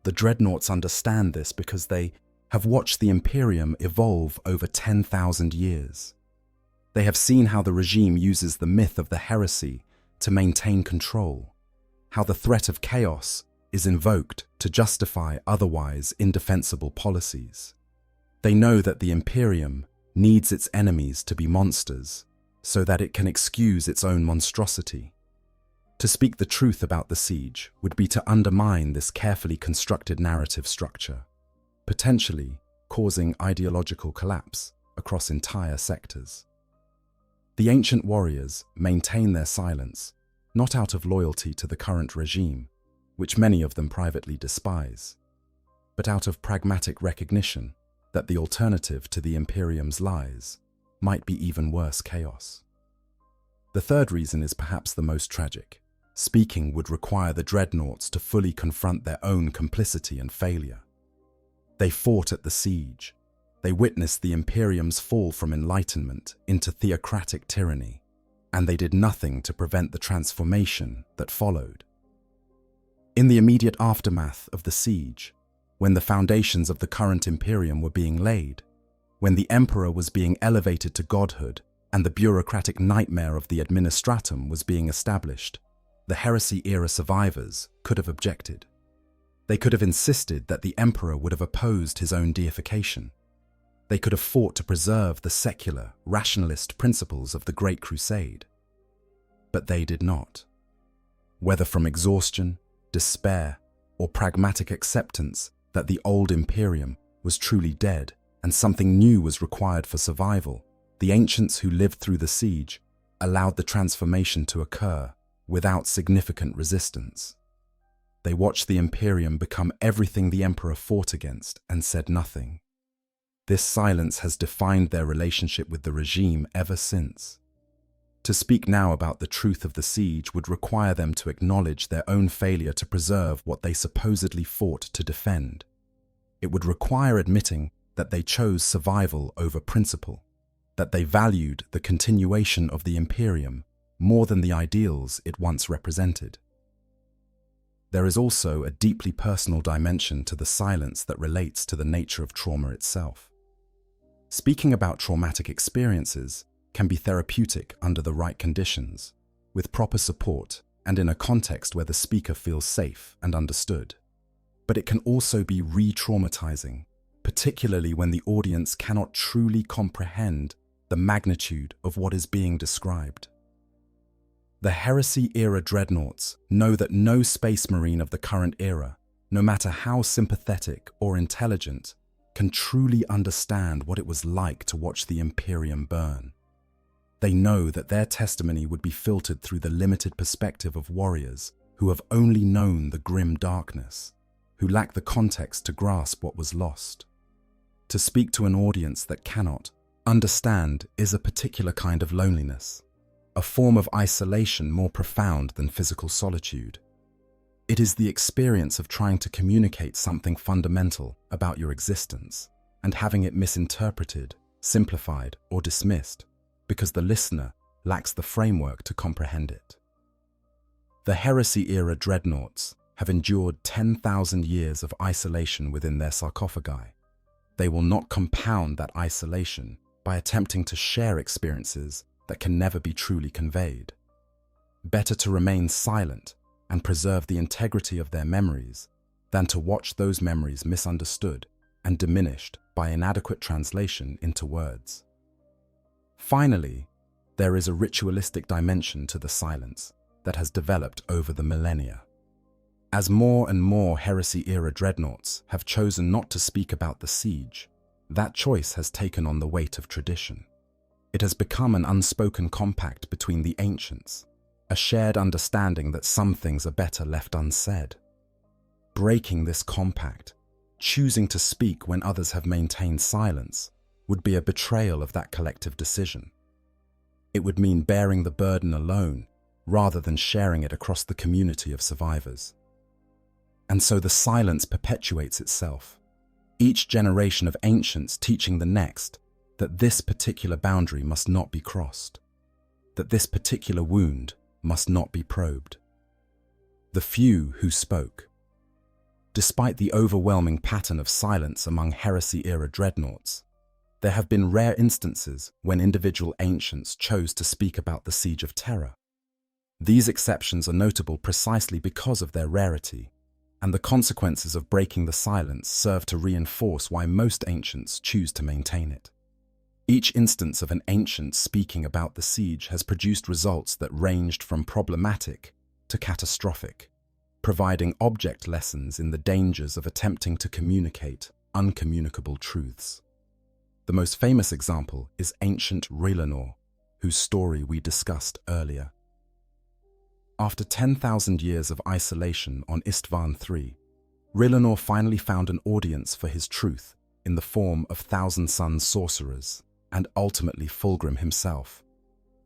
The Dreadnoughts understand this because they have watched the Imperium evolve over 10,000 years. They have seen how the regime uses the myth of the heresy to maintain control, how the threat of chaos is invoked to justify otherwise indefensible policies. They know that the Imperium needs its enemies to be monsters so that it can excuse its own monstrosity. To speak the truth about the siege would be to undermine this carefully constructed narrative structure, potentially causing ideological collapse across entire sectors. The ancient warriors maintain their silence, not out of loyalty to the current regime, which many of them privately despise, but out of pragmatic recognition that the alternative to the Imperium's lies might be even worse chaos. The third reason is perhaps the most tragic. Speaking would require the Dreadnoughts to fully confront their own complicity and failure. They fought at the siege. They witnessed the Imperium's fall from enlightenment into theocratic tyranny, and they did nothing to prevent the transformation that followed. In the immediate aftermath of the siege, when the foundations of the current Imperium were being laid, when the Emperor was being elevated to godhood and the bureaucratic nightmare of the administratum was being established, the Heresy-Era survivors could have objected. They could have insisted that the Emperor would have opposed his own deification. They could have fought to preserve the secular, rationalist principles of the Great Crusade. But they did not. Whether from exhaustion, despair, or pragmatic acceptance that the old Imperium was truly dead and something new was required for survival, the ancients who lived through the siege allowed the transformation to occur without significant resistance. They watched the Imperium become everything the Emperor fought against and said nothing. This silence has defined their relationship with the regime ever since. To speak now about the truth of the siege would require them to acknowledge their own failure to preserve what they supposedly fought to defend. It would require admitting that they chose survival over principle, that they valued the continuation of the Imperium more than the ideals it once represented. There is also a deeply personal dimension to the silence that relates to the nature of trauma itself. Speaking about traumatic experiences can be therapeutic under the right conditions, with proper support and in a context where the speaker feels safe and understood. But it can also be re-traumatizing, particularly when the audience cannot truly comprehend the magnitude of what is being described. The Heresy-Era Dreadnoughts know that no space marine of the current era, no matter how sympathetic or intelligent, can truly understand what it was like to watch the Imperium burn. They know that their testimony would be filtered through the limited perspective of warriors who have only known the grim darkness, who lack the context to grasp what was lost. To speak to an audience that cannot understand is a particular kind of loneliness, a form of isolation more profound than physical solitude. It is the experience of trying to communicate something fundamental about your existence and having it misinterpreted, simplified, or dismissed because the listener lacks the framework to comprehend it. The Heresy-Era Dreadnoughts have endured 10,000 years of isolation within their sarcophagi. They will not compound that isolation by attempting to share experiences that can never be truly conveyed. Better to remain silent and preserve the integrity of their memories than to watch those memories misunderstood and diminished by inadequate translation into words. Finally, there is a ritualistic dimension to the silence that has developed over the millennia. As more and more Heresy-Era Dreadnoughts have chosen not to speak about the siege, that choice has taken on the weight of tradition. It has become an unspoken compact between the ancients, a shared understanding that some things are better left unsaid. Breaking this compact, choosing to speak when others have maintained silence, would be a betrayal of that collective decision. It would mean bearing the burden alone, rather than sharing it across the community of survivors. And so the silence perpetuates itself, each generation of ancients teaching the next that this particular boundary must not be crossed, that this particular wound must not be probed. The few who spoke. Despite the overwhelming pattern of silence among Heresy-Era Dreadnoughts, there have been rare instances when individual ancients chose to speak about the siege of Terra. These exceptions are notable precisely because of their rarity, and the consequences of breaking the silence serve to reinforce why most ancients choose to maintain it. Each instance of an ancient speaking about the siege has produced results that ranged from problematic to catastrophic, providing object lessons in the dangers of attempting to communicate uncommunicable truths. The most famous example is ancient Rillanor, whose story we discussed earlier. After 10,000 years of isolation on Istvan III, Rillanor finally found an audience for his truth in the form of Thousand Sons sorcerers, and ultimately Fulgrim himself.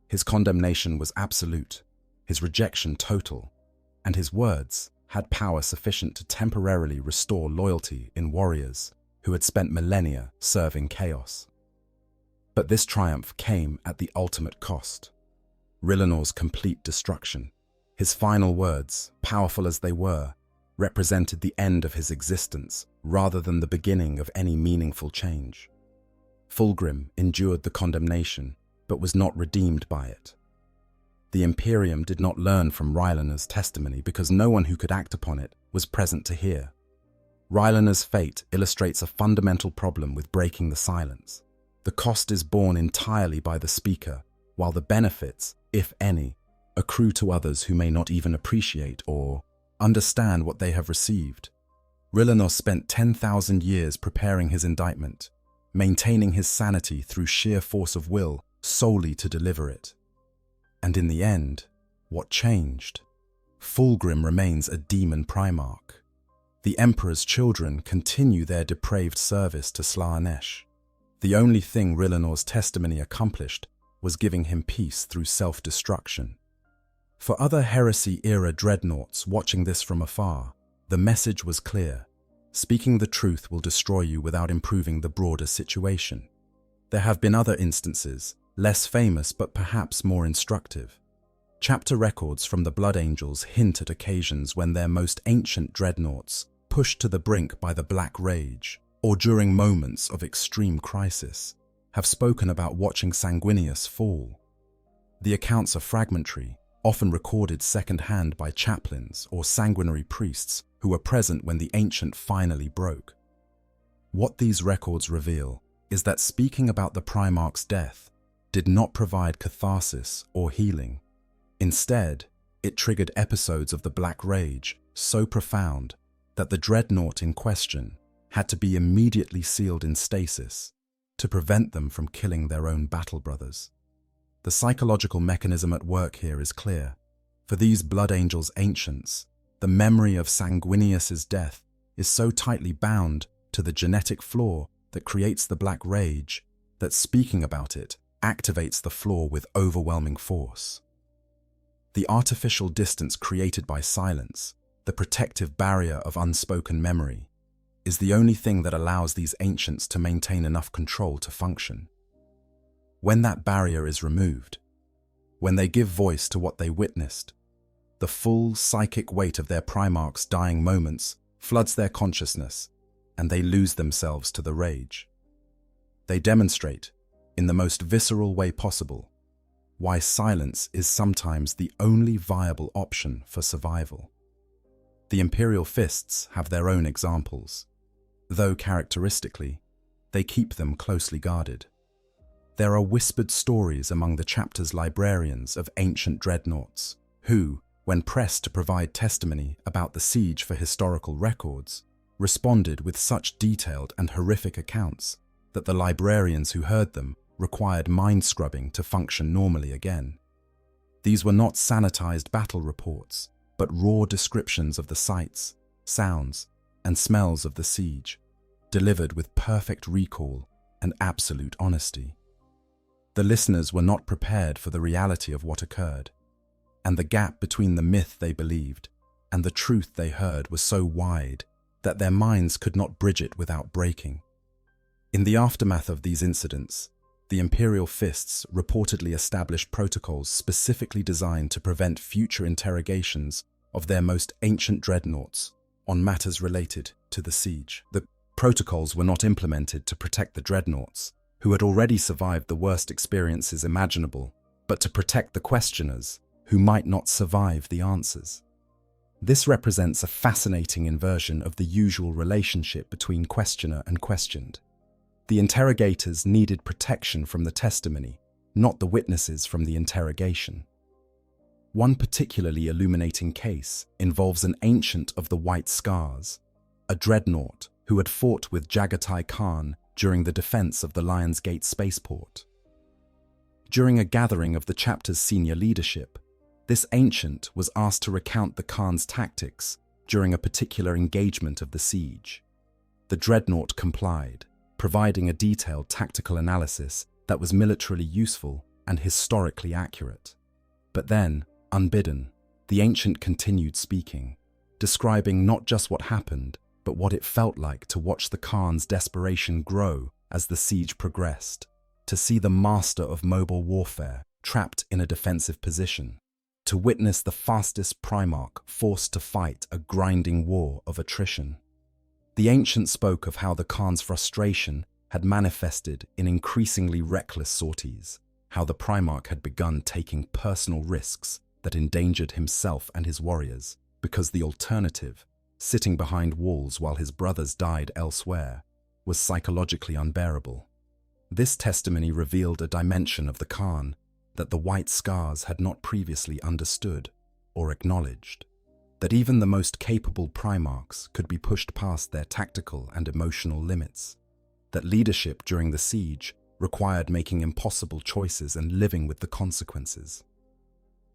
His condemnation was absolute, his rejection total, and his words had power sufficient to temporarily restore loyalty in warriors who had spent millennia serving chaos. But this triumph came at the ultimate cost. Rillanor's complete destruction. His final words, powerful as they were, represented the end of his existence rather than the beginning of any meaningful change. Fulgrim endured the condemnation, but was not redeemed by it. The Imperium did not learn from Rylanor's testimony because no one who could act upon it was present to hear. Rylanor's fate illustrates a fundamental problem with breaking the silence. The cost is borne entirely by the speaker, while the benefits, if any, accrue to others who may not even appreciate or understand what they have received. Rillanor spent 10,000 years preparing his indictment, maintaining his sanity through sheer force of will solely to deliver it. And in the end, what changed? Fulgrim remains a demon primarch. The Emperor's children continue their depraved service to Slaanesh. The only thing Rillanor's testimony accomplished was giving him peace through self-destruction. For other Heresy-Era Dreadnoughts watching this from afar, the message was clear. Speaking the truth will destroy you without improving the broader situation. There have been other instances, less famous but perhaps more instructive. Chapter records from the Blood Angels hint at occasions when their most ancient dreadnoughts, pushed to the brink by the Black Rage, or during moments of extreme crisis, have spoken about watching Sanguinius fall. The accounts are fragmentary, often recorded second-hand by chaplains or sanguinary priests who were present when the Ancient finally broke. What these records reveal is that speaking about the Primarch's death did not provide catharsis or healing. Instead, it triggered episodes of the Black Rage so profound that the dreadnought in question had to be immediately sealed in stasis to prevent them from killing their own battle brothers. The psychological mechanism at work here is clear. For these Blood Angels ancients, the memory of Sanguinius's death is so tightly bound to the genetic flaw that creates the Black Rage that speaking about it activates the flaw with overwhelming force. The artificial distance created by silence, the protective barrier of unspoken memory, is the only thing that allows these ancients to maintain enough control to function. When that barrier is removed, when they give voice to what they witnessed, the full psychic weight of their Primarch's dying moments floods their consciousness, and they lose themselves to the rage. They demonstrate, in the most visceral way possible, why silence is sometimes the only viable option for survival. The Imperial Fists have their own examples, though characteristically, they keep them closely guarded. There are whispered stories among the chapter's librarians of ancient dreadnoughts, who, when pressed to provide testimony about the siege for historical records, responded with such detailed and horrific accounts that the librarians who heard them required mind-scrubbing to function normally again. These were not sanitized battle reports, but raw descriptions of the sights, sounds, and smells of the siege, delivered with perfect recall and absolute honesty. The listeners were not prepared for the reality of what occurred, and the gap between the myth they believed and the truth they heard was so wide that their minds could not bridge it without breaking. In the aftermath of these incidents, the Imperial Fists reportedly established protocols specifically designed to prevent future interrogations of their most ancient dreadnoughts on matters related to the siege. The protocols were not implemented to protect the dreadnoughts, who had already survived the worst experiences imaginable, but to protect the questioners, who might not survive the answers. This represents a fascinating inversion of the usual relationship between questioner and questioned. The interrogators needed protection from the testimony, not the witnesses from the interrogation. One particularly illuminating case involves an ancient of the White Scars, a dreadnought who had fought with Jagatai Khan during the defense of the Lion's Gate spaceport. During a gathering of the chapter's senior leadership, this ancient was asked to recount the Khan's tactics during a particular engagement of the siege. The dreadnought complied, providing a detailed tactical analysis that was militarily useful and historically accurate. But then, unbidden, the ancient continued speaking, describing not just what happened, but what it felt like to watch the Khan's desperation grow as the siege progressed, to see the master of mobile warfare trapped in a defensive position, to witness the fastest Primarch forced to fight a grinding war of attrition. The ancient spoke of how the Khan's frustration had manifested in increasingly reckless sorties, how the Primarch had begun taking personal risks that endangered himself and his warriors, because the alternative, sitting behind walls while his brothers died elsewhere, was psychologically unbearable. This testimony revealed a dimension of the Khan that the White Scars had not previously understood or acknowledged, that even the most capable Primarchs could be pushed past their tactical and emotional limits, that leadership during the siege required making impossible choices and living with the consequences.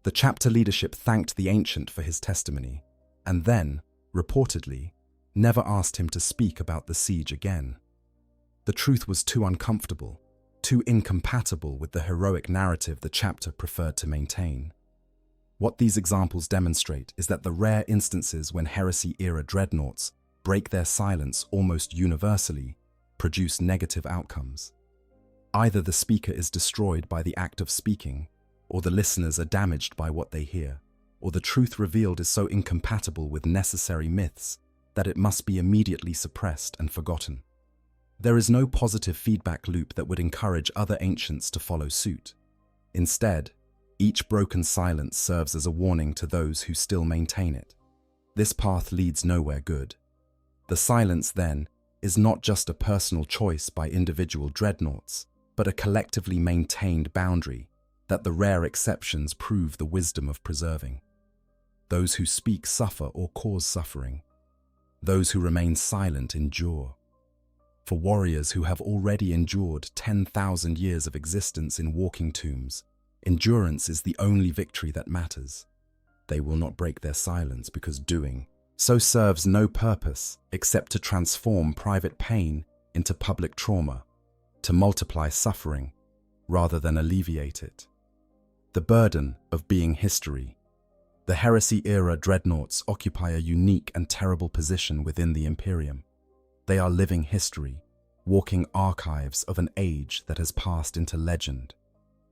The chapter leadership thanked the ancient for his testimony, and then, reportedly, never asked him to speak about the siege again. The truth was too uncomfortable, too incompatible with the heroic narrative the chapter preferred to maintain. What these examples demonstrate is that the rare instances when Heresy-Era dreadnoughts break their silence almost universally produce negative outcomes. Either the speaker is destroyed by the act of speaking, or the listeners are damaged by what they hear, or the truth revealed is so incompatible with necessary myths that it must be immediately suppressed and forgotten. There is no positive feedback loop that would encourage other ancients to follow suit. Instead, each broken silence serves as a warning to those who still maintain it. This path leads nowhere good. The silence, then, is not just a personal choice by individual dreadnoughts, but a collectively maintained boundary that the rare exceptions prove the wisdom of preserving. Those who speak suffer or cause suffering. Those who remain silent endure. For warriors who have already endured 10,000 years of existence in walking tombs, endurance is the only victory that matters. They will not break their silence because doing so serves no purpose except to transform private pain into public trauma, to multiply suffering rather than alleviate it. The burden of being history. The Heresy-Era Dreadnoughts occupy a unique and terrible position within the Imperium. They are living history, walking archives of an age that has passed into legend.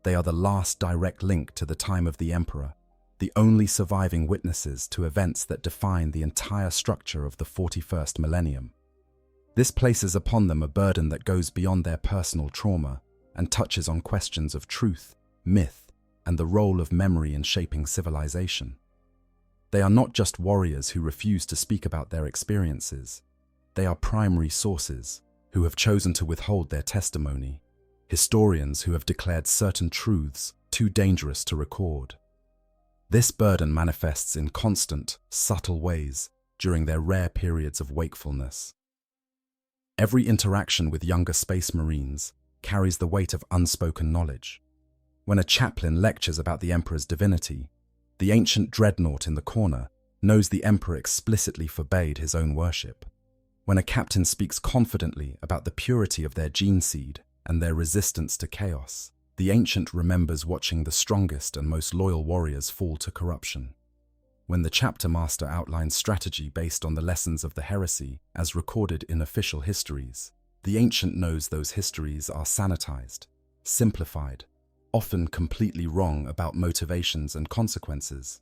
They are the last direct link to the time of the Emperor, the only surviving witnesses to events that define the entire structure of the 41st Millennium. This places upon them a burden that goes beyond their personal trauma and touches on questions of truth, myth, and the role of memory in shaping civilization. They are not just warriors who refuse to speak about their experiences. They are primary sources who have chosen to withhold their testimony, historians who have declared certain truths too dangerous to record. This burden manifests in constant, subtle ways during their rare periods of wakefulness. Every interaction with younger space marines carries the weight of unspoken knowledge. When a chaplain lectures about the Emperor's divinity, the ancient dreadnought in the corner knows the Emperor explicitly forbade his own worship. When a captain speaks confidently about the purity of their gene seed and their resistance to chaos, the ancient remembers watching the strongest and most loyal warriors fall to corruption. When the chapter master outlines strategy based on the lessons of the heresy as recorded in official histories, the ancient knows those histories are sanitized, simplified, often completely wrong about motivations and consequences.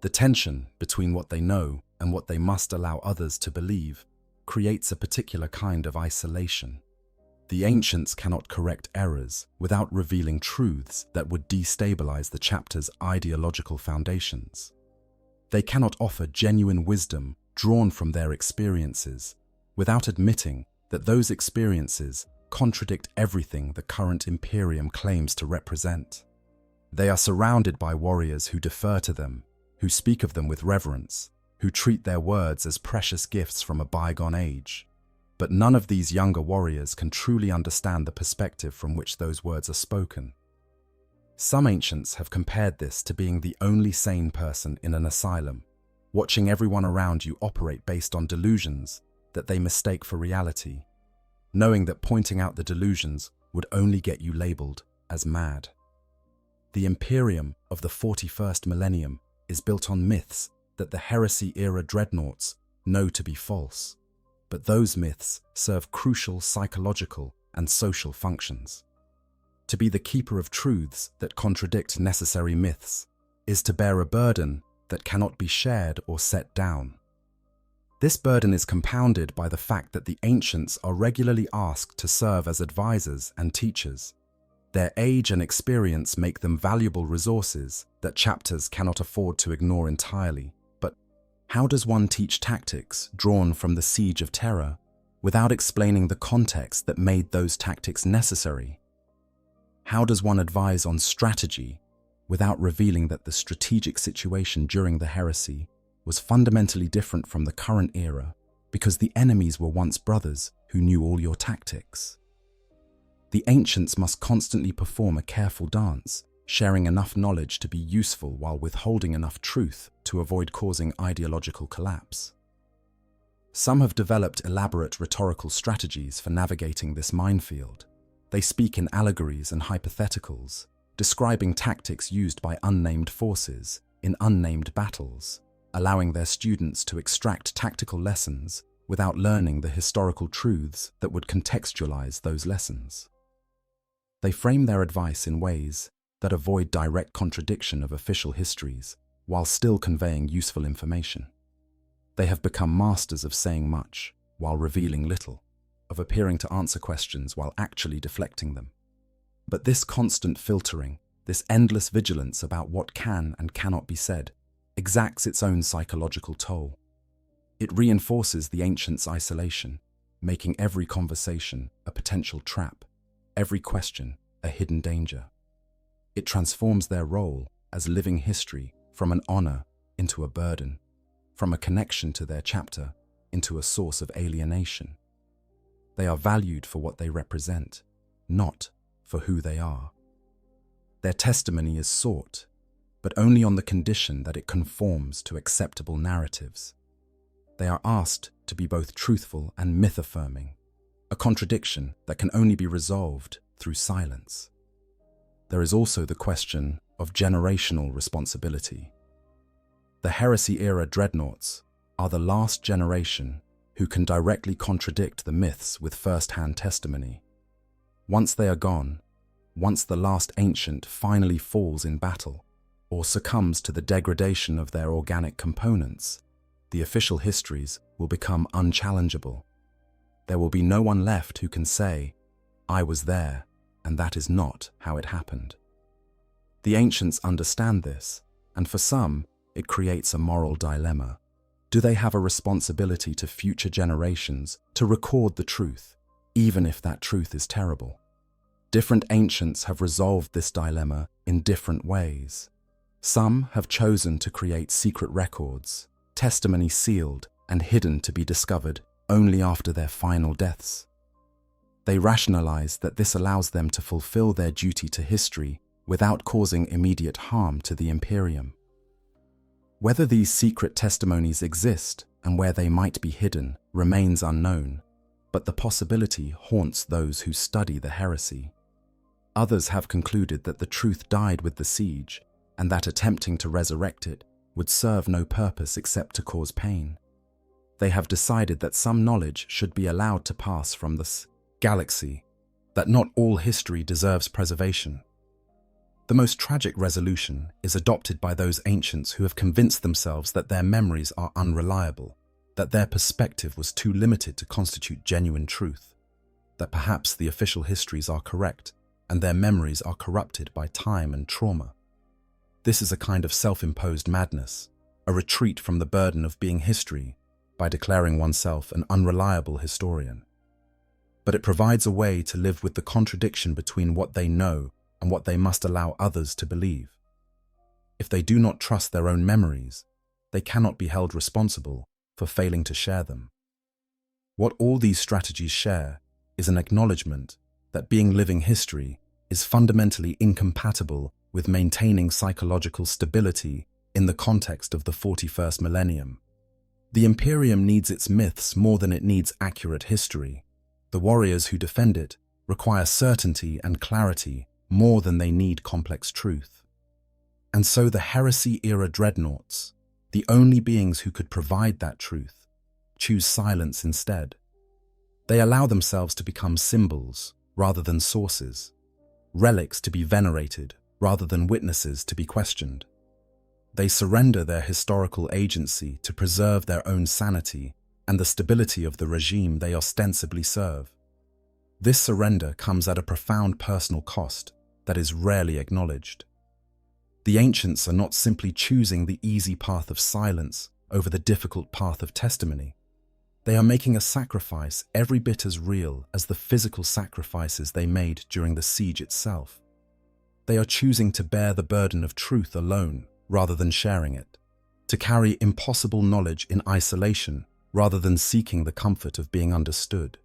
The tension between what they know and what they must allow others to believe creates a particular kind of isolation. The ancients cannot correct errors without revealing truths that would destabilize the chapter's ideological foundations. They cannot offer genuine wisdom drawn from their experiences without admitting that those experiences contradict everything the current Imperium claims to represent. They are surrounded by warriors who defer to them, who speak of them with reverence, who treat their words as precious gifts from a bygone age. But none of these younger warriors can truly understand the perspective from which those words are spoken. Some ancients have compared this to being the only sane person in an asylum, watching everyone around you operate based on delusions that they mistake for reality, knowing that pointing out the delusions would only get you labeled as mad. The Imperium of the 41st Millennium is built on myths that the Heresy-Era Dreadnoughts know to be false, but those myths serve crucial psychological and social functions. To be the keeper of truths that contradict necessary myths is to bear a burden that cannot be shared or set down. This burden is compounded by the fact that the ancients are regularly asked to serve as advisors and teachers. Their age and experience make them valuable resources that chapters cannot afford to ignore entirely. But how does one teach tactics drawn from the siege of Terra without explaining the context that made those tactics necessary? How does one advise on strategy without revealing that the strategic situation during the heresy was fundamentally different from the current era because the enemies were once brothers who knew all your tactics? The ancients must constantly perform a careful dance, sharing enough knowledge to be useful while withholding enough truth to avoid causing ideological collapse. Some have developed elaborate rhetorical strategies for navigating this minefield. They speak in allegories and hypotheticals, describing tactics used by unnamed forces in unnamed battles, allowing their students to extract tactical lessons without learning the historical truths that would contextualize those lessons. They frame their advice in ways that avoid direct contradiction of official histories while still conveying useful information. They have become masters of saying much while revealing little, of appearing to answer questions while actually deflecting them. But this constant filtering, this endless vigilance about what can and cannot be said, exacts its own psychological toll. It reinforces the ancients' isolation, making every conversation a potential trap, every question a hidden danger. It transforms their role as living history from an honor into a burden, from a connection to their chapter into a source of alienation. They are valued for what they represent, not for who they are. Their testimony is sought, but only on the condition that it conforms to acceptable narratives. They are asked to be both truthful and myth-affirming, a contradiction that can only be resolved through silence. There is also the question of generational responsibility. The Heresy-Era Dreadnoughts are the last generation who can directly contradict the myths with first-hand testimony. Once they are gone, once the last ancient finally falls in battle or succumbs to the degradation of their organic components, the official histories will become unchallengeable. There will be no one left who can say, "I was there, and that is not how it happened." The ancients understand this, and for some, it creates a moral dilemma. Do they have a responsibility to future generations to record the truth, even if that truth is terrible? Different ancients have resolved this dilemma in different ways. Some have chosen to create secret records, testimony sealed and hidden to be discovered only after their final deaths. They rationalize that this allows them to fulfill their duty to history without causing immediate harm to the Imperium. Whether these secret testimonies exist and where they might be hidden remains unknown, but the possibility haunts those who study the heresy. Others have concluded that the truth died with the siege and that attempting to resurrect it would serve no purpose except to cause pain. They have decided that some knowledge should be allowed to pass from this galaxy, that not all history deserves preservation. The most tragic resolution is adopted by those ancients who have convinced themselves that their memories are unreliable, that their perspective was too limited to constitute genuine truth, that perhaps the official histories are correct and their memories are corrupted by time and trauma. This is a kind of self-imposed madness, a retreat from the burden of being history by declaring oneself an unreliable historian. But it provides a way to live with the contradiction between what they know and what they must allow others to believe. If they do not trust their own memories, they cannot be held responsible for failing to share them. What all these strategies share is an acknowledgement that being living history is fundamentally incompatible with maintaining psychological stability in the context of the 41st millennium. The Imperium needs its myths more than it needs accurate history. The warriors who defend it require certainty and clarity more than they need complex truth. And so the Heresy-Era Dreadnoughts, the only beings who could provide that truth, choose silence instead. They allow themselves to become symbols rather than sources, relics to be venerated rather than witnesses to be questioned. They surrender their historical agency to preserve their own sanity and the stability of the regime they ostensibly serve. This surrender comes at a profound personal cost that is rarely acknowledged. The ancients are not simply choosing the easy path of silence over the difficult path of testimony. They are making a sacrifice every bit as real as the physical sacrifices they made during the siege itself. They are choosing to bear the burden of truth alone rather than sharing it, to carry impossible knowledge in isolation rather than seeking the comfort of being understood.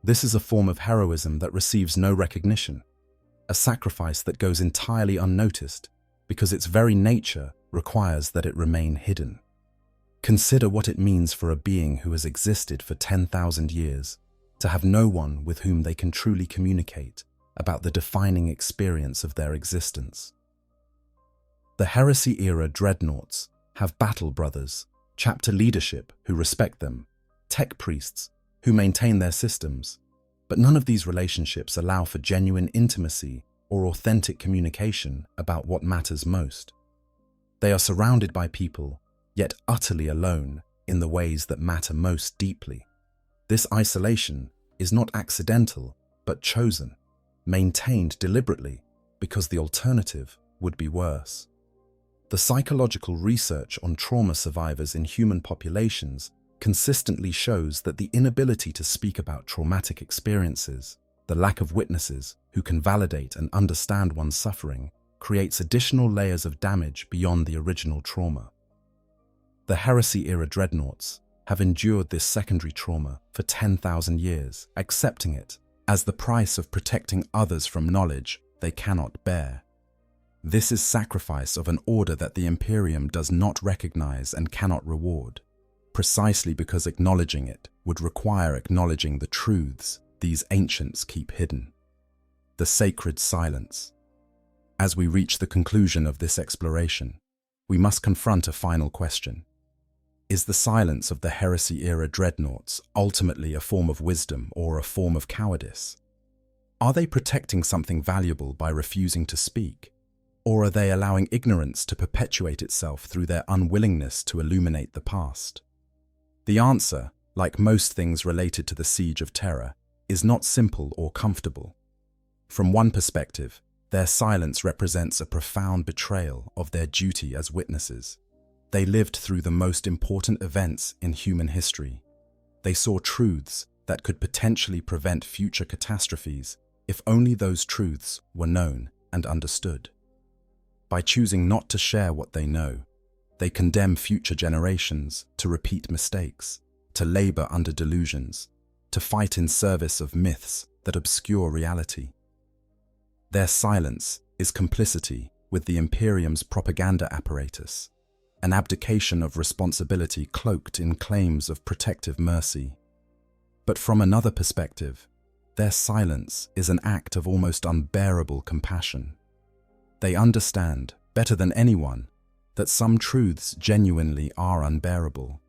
This is a form of heroism that receives no recognition, a sacrifice that goes entirely unnoticed because its very nature requires that it remain hidden. Consider what it means for a being who has existed for 10,000 years to have no one with whom they can truly communicate about the defining experience of their existence. The Heresy-Era Dreadnoughts have battle brothers, chapter leadership who respect them, tech priests who maintain their systems, but none of these relationships allow for genuine intimacy or authentic communication about what matters most. They are surrounded by people, yet utterly alone in the ways that matter most deeply. This isolation is not accidental, but chosen, maintained deliberately, because the alternative would be worse. The psychological research on trauma survivors in human populations consistently shows that the inability to speak about traumatic experiences, the lack of witnesses who can validate and understand one's suffering, creates additional layers of damage beyond the original trauma. The Heresy-Era Dreadnoughts have endured this secondary trauma for 10,000 years, accepting it as the price of protecting others from knowledge they cannot bear. This is sacrifice of an order that the Imperium does not recognize and cannot reward, precisely because acknowledging it would require acknowledging the truths these ancients keep hidden. The sacred silence. As we reach the conclusion of this exploration, we must confront a final question. Is the silence of the Heresy-Era Dreadnoughts ultimately a form of wisdom or a form of cowardice? Are they protecting something valuable by refusing to speak? Or are they allowing ignorance to perpetuate itself through their unwillingness to illuminate the past? The answer, like most things related to the siege of Terra, is not simple or comfortable. From one perspective, their silence represents a profound betrayal of their duty as witnesses. They lived through the most important events in human history. They saw truths that could potentially prevent future catastrophes if only those truths were known and understood. By choosing not to share what they know, they condemn future generations to repeat mistakes, to labor under delusions, to fight in service of myths that obscure reality. Their silence is complicity with the Imperium's propaganda apparatus, an abdication of responsibility cloaked in claims of protective mercy. But from another perspective, their silence is an act of almost unbearable compassion. They understand, better than anyone, that some truths genuinely are unbearable,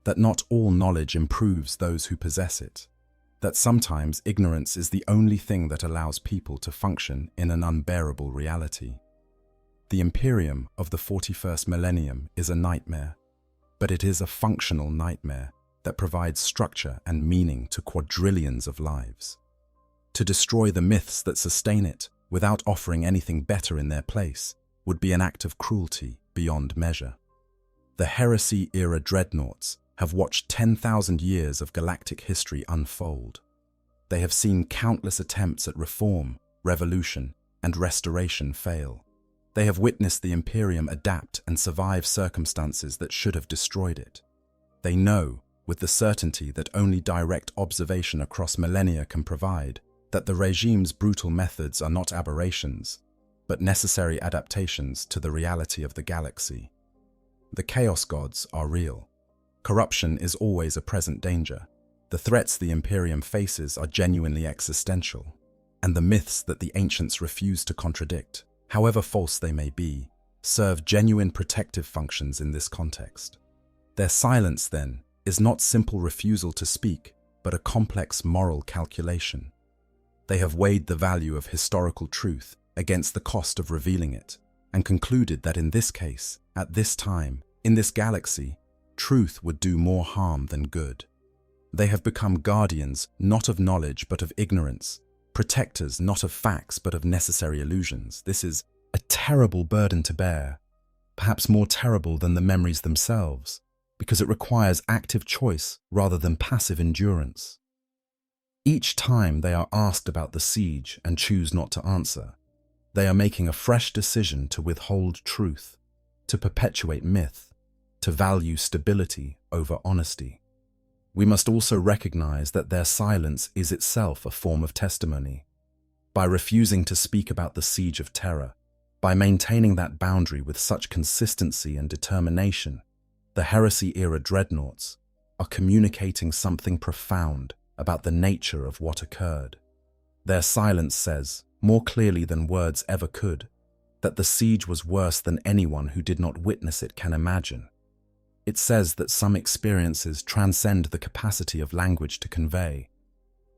that not all knowledge improves those who possess it, that sometimes ignorance is the only thing that allows people to function in an unbearable reality. The Imperium of the 41st Millennium is a nightmare, but it is a functional nightmare that provides structure and meaning to quadrillions of lives. To destroy the myths that sustain it without offering anything better in their place would be an act of cruelty beyond measure. The Heresy-Era Dreadnoughts have watched 10,000 years of galactic history unfold. They have seen countless attempts at reform, revolution, and restoration fail. They have witnessed the Imperium adapt and survive circumstances that should have destroyed it. They know, with the certainty that only direct observation across millennia can provide, that the regime's brutal methods are not aberrations, but necessary adaptations to the reality of the galaxy. The Chaos Gods are real. Corruption is always a present danger. The threats the Imperium faces are genuinely existential, and the myths that the ancients refuse to contradict, however false they may be, serve genuine protective functions in this context. Their silence, then, is not simple refusal to speak, but a complex moral calculation. They have weighed the value of historical truth against the cost of revealing it, and concluded that in this case, at this time, in this galaxy, truth would do more harm than good. They have become guardians not of knowledge but of ignorance, protectors not of facts but of necessary illusions. This is a terrible burden to bear, perhaps more terrible than the memories themselves, because it requires active choice rather than passive endurance. Each time they are asked about the siege and choose not to answer, they are making a fresh decision to withhold truth, to perpetuate myth, to value stability over honesty. We must also recognize that their silence is itself a form of testimony. By refusing to speak about the siege of Terra, by maintaining that boundary with such consistency and determination, the Heresy-Era Dreadnoughts are communicating something profound about the nature of what occurred. Their silence says, more clearly than words ever could, that the siege was worse than anyone who did not witness it can imagine. It says that some experiences transcend the capacity of language to convey,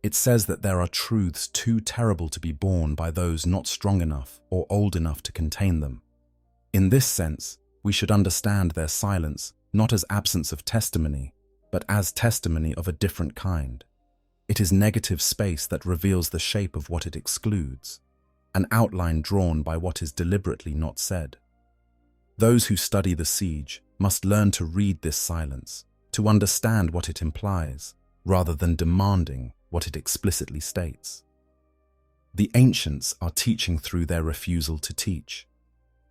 It says that there are truths too terrible to be borne by those not strong enough or old enough to contain them. In this sense, we should understand their silence not as absence of testimony, but as testimony of a different kind. It is negative space that reveals the shape of what it excludes, an outline drawn by what is deliberately not said. Those who study the siege must learn to read this silence, to understand what it implies, rather than demanding what it explicitly states. The ancients are teaching through their refusal to teach,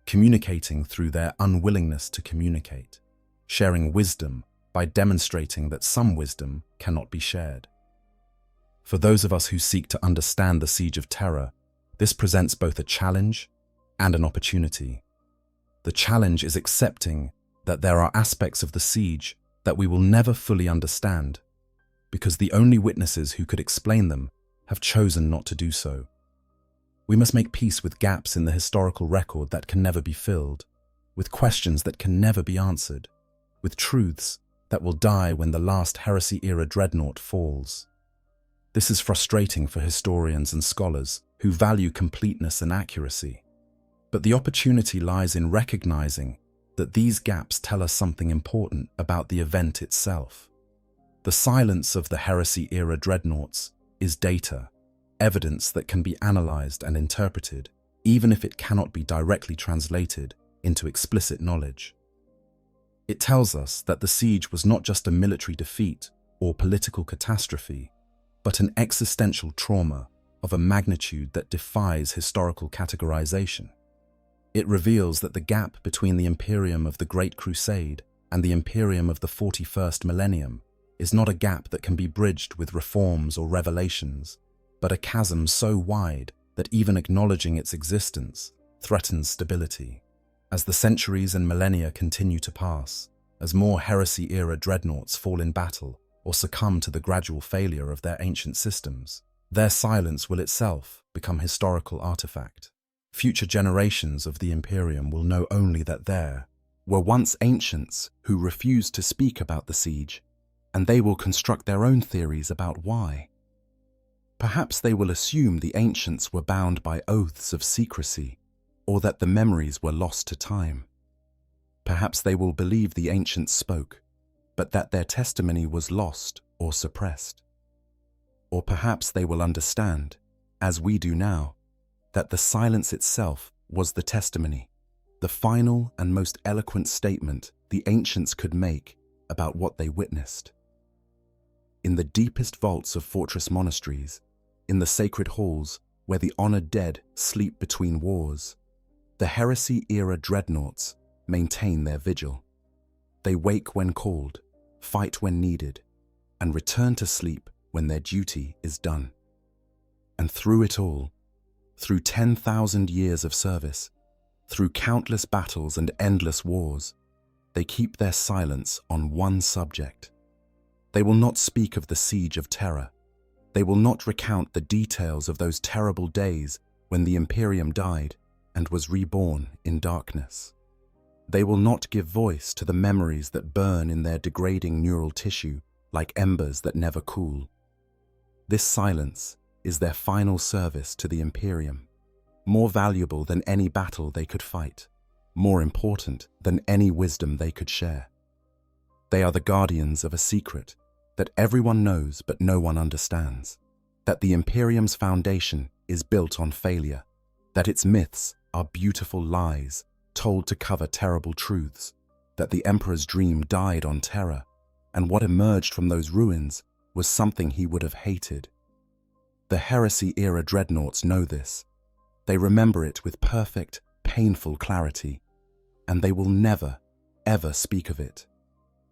communicating through their unwillingness to communicate, sharing wisdom by demonstrating that some wisdom cannot be shared. For those of us who seek to understand the Siege of Terra, this presents both a challenge and an opportunity. The challenge is accepting that there are aspects of the siege that we will never fully understand, because the only witnesses who could explain them have chosen not to do so. We must make peace with gaps in the historical record that can never be filled, with questions that can never be answered, with truths that will die when the last Heresy-Era Dreadnought falls. This is frustrating for historians and scholars who value completeness and accuracy. But the opportunity lies in recognizing that these gaps tell us something important about the event itself. The silence of the Heresy-Era Dreadnoughts is data, evidence that can be analyzed and interpreted, even if it cannot be directly translated into explicit knowledge. It tells us that the siege was not just a military defeat or political catastrophe, but an existential trauma of a magnitude that defies historical categorization. It reveals that the gap between the Imperium of the Great Crusade and the Imperium of the 41st Millennium is not a gap that can be bridged with reforms or revelations, but a chasm so wide that even acknowledging its existence threatens stability. As the centuries and millennia continue to pass, as more Heresy-Era Dreadnoughts fall in battle or succumb to the gradual failure of their ancient systems, their silence will itself become historical artifact. Future generations of the Imperium will know only that there were once ancients who refused to speak about the siege, and they will construct their own theories about why. Perhaps they will assume the ancients were bound by oaths of secrecy, or that the memories were lost to time. Perhaps they will believe the ancients spoke, but that their testimony was lost or suppressed. Or perhaps they will understand, as we do now, that the silence itself was the testimony, the final and most eloquent statement the ancients could make about what they witnessed. In the deepest vaults of fortress monasteries, in the sacred halls where the honored dead sleep between wars, the Heresy-Era Dreadnoughts maintain their vigil. They wake when called, fight when needed, and return to sleep when their duty is done. And through it all, through 10,000 years of service, through countless battles and endless wars, they keep their silence on one subject. They will not speak of the Siege of Terra. They will not recount the details of those terrible days when the Imperium died and was reborn in darkness. They will not give voice to the memories that burn in their degrading neural tissue like embers that never cool. This silence is their final service to the Imperium, more valuable than any battle they could fight, more important than any wisdom they could share. They are the guardians of a secret that everyone knows but no one understands, that the Imperium's foundation is built on failure, that its myths are beautiful lies told to cover terrible truths, that the Emperor's dream died on Terra, and what emerged from those ruins was something he would have hated. The Heresy-Era Dreadnoughts know this. They remember it with perfect, painful clarity, and they will never, ever speak of it.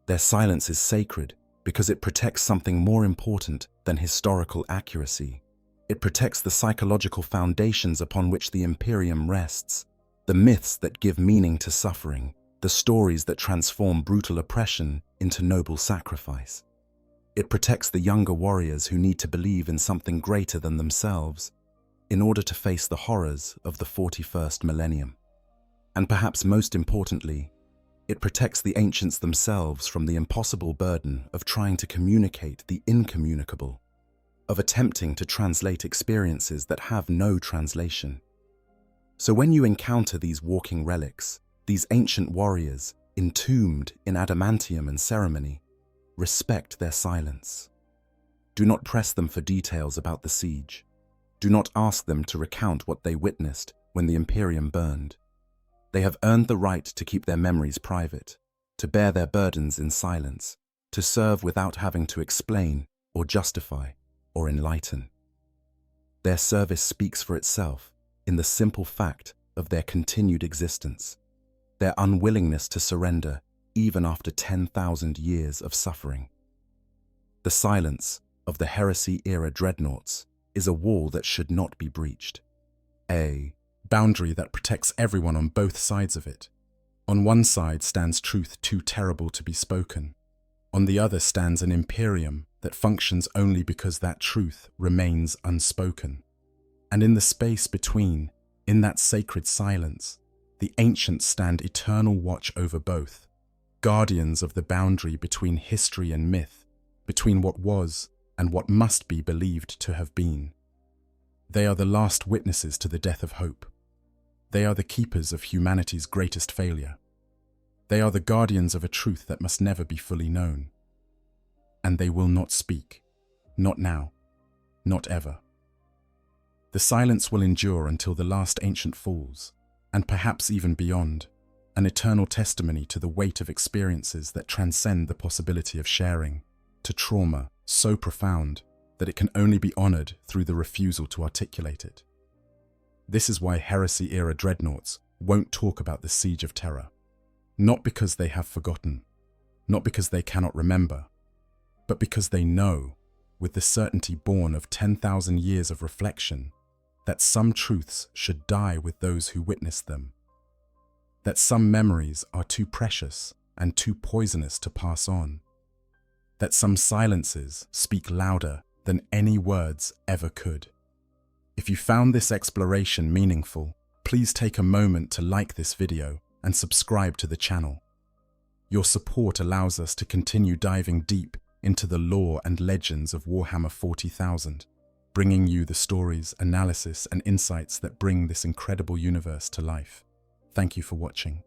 Their silence is sacred because it protects something more important than historical accuracy. It protects the psychological foundations upon which the Imperium rests, the myths that give meaning to suffering, the stories that transform brutal oppression into noble sacrifice. It protects the younger warriors who need to believe in something greater than themselves in order to face the horrors of the 41st millennium. And perhaps most importantly, it protects the ancients themselves from the impossible burden of trying to communicate the incommunicable. of attempting to translate experiences that have no translation. So when you encounter these walking relics, these ancient warriors entombed in adamantium and ceremony, respect their silence. Do not press them for details about the siege. Do not ask them to recount what they witnessed when the Imperium burned. They have earned the right to keep their memories private, to bear their burdens in silence, to serve without having to explain or justify or enlighten. Their service speaks for itself in the simple fact of their continued existence, their unwillingness to surrender even after 10,000 years of suffering. The silence of the Heresy-Era Dreadnoughts is a wall that should not be breached. A boundary that protects everyone on both sides of it. On one side stands truth too terrible to be spoken. On the other stands an Imperium that functions only because that truth remains unspoken. And in the space between, in that sacred silence, the ancients stand eternal watch over both, guardians of the boundary between history and myth, between what was and what must be believed to have been. They are the last witnesses to the death of hope. They are the keepers of humanity's greatest failure. They are the guardians of a truth that must never be fully known. And they will not speak. Not now. Not ever. The silence will endure until the last ancient falls, and perhaps even beyond, an eternal testimony to the weight of experiences that transcend the possibility of sharing, to trauma so profound that it can only be honored through the refusal to articulate it. This is why Heresy-Era Dreadnoughts won't talk about the Siege of Terra. Not because they have forgotten, not because they cannot remember, but because they know, with the certainty born of 10,000 years of reflection, that some truths should die with those who witnessed them, that some memories are too precious and too poisonous to pass on, that some silences speak louder than any words ever could. If you found this exploration meaningful, please take a moment to like this video and subscribe to the channel. Your support allows us to continue diving deep into the lore and legends of Warhammer 40,000, bringing you the stories, analysis, and insights that bring this incredible universe to life. Thank you for watching.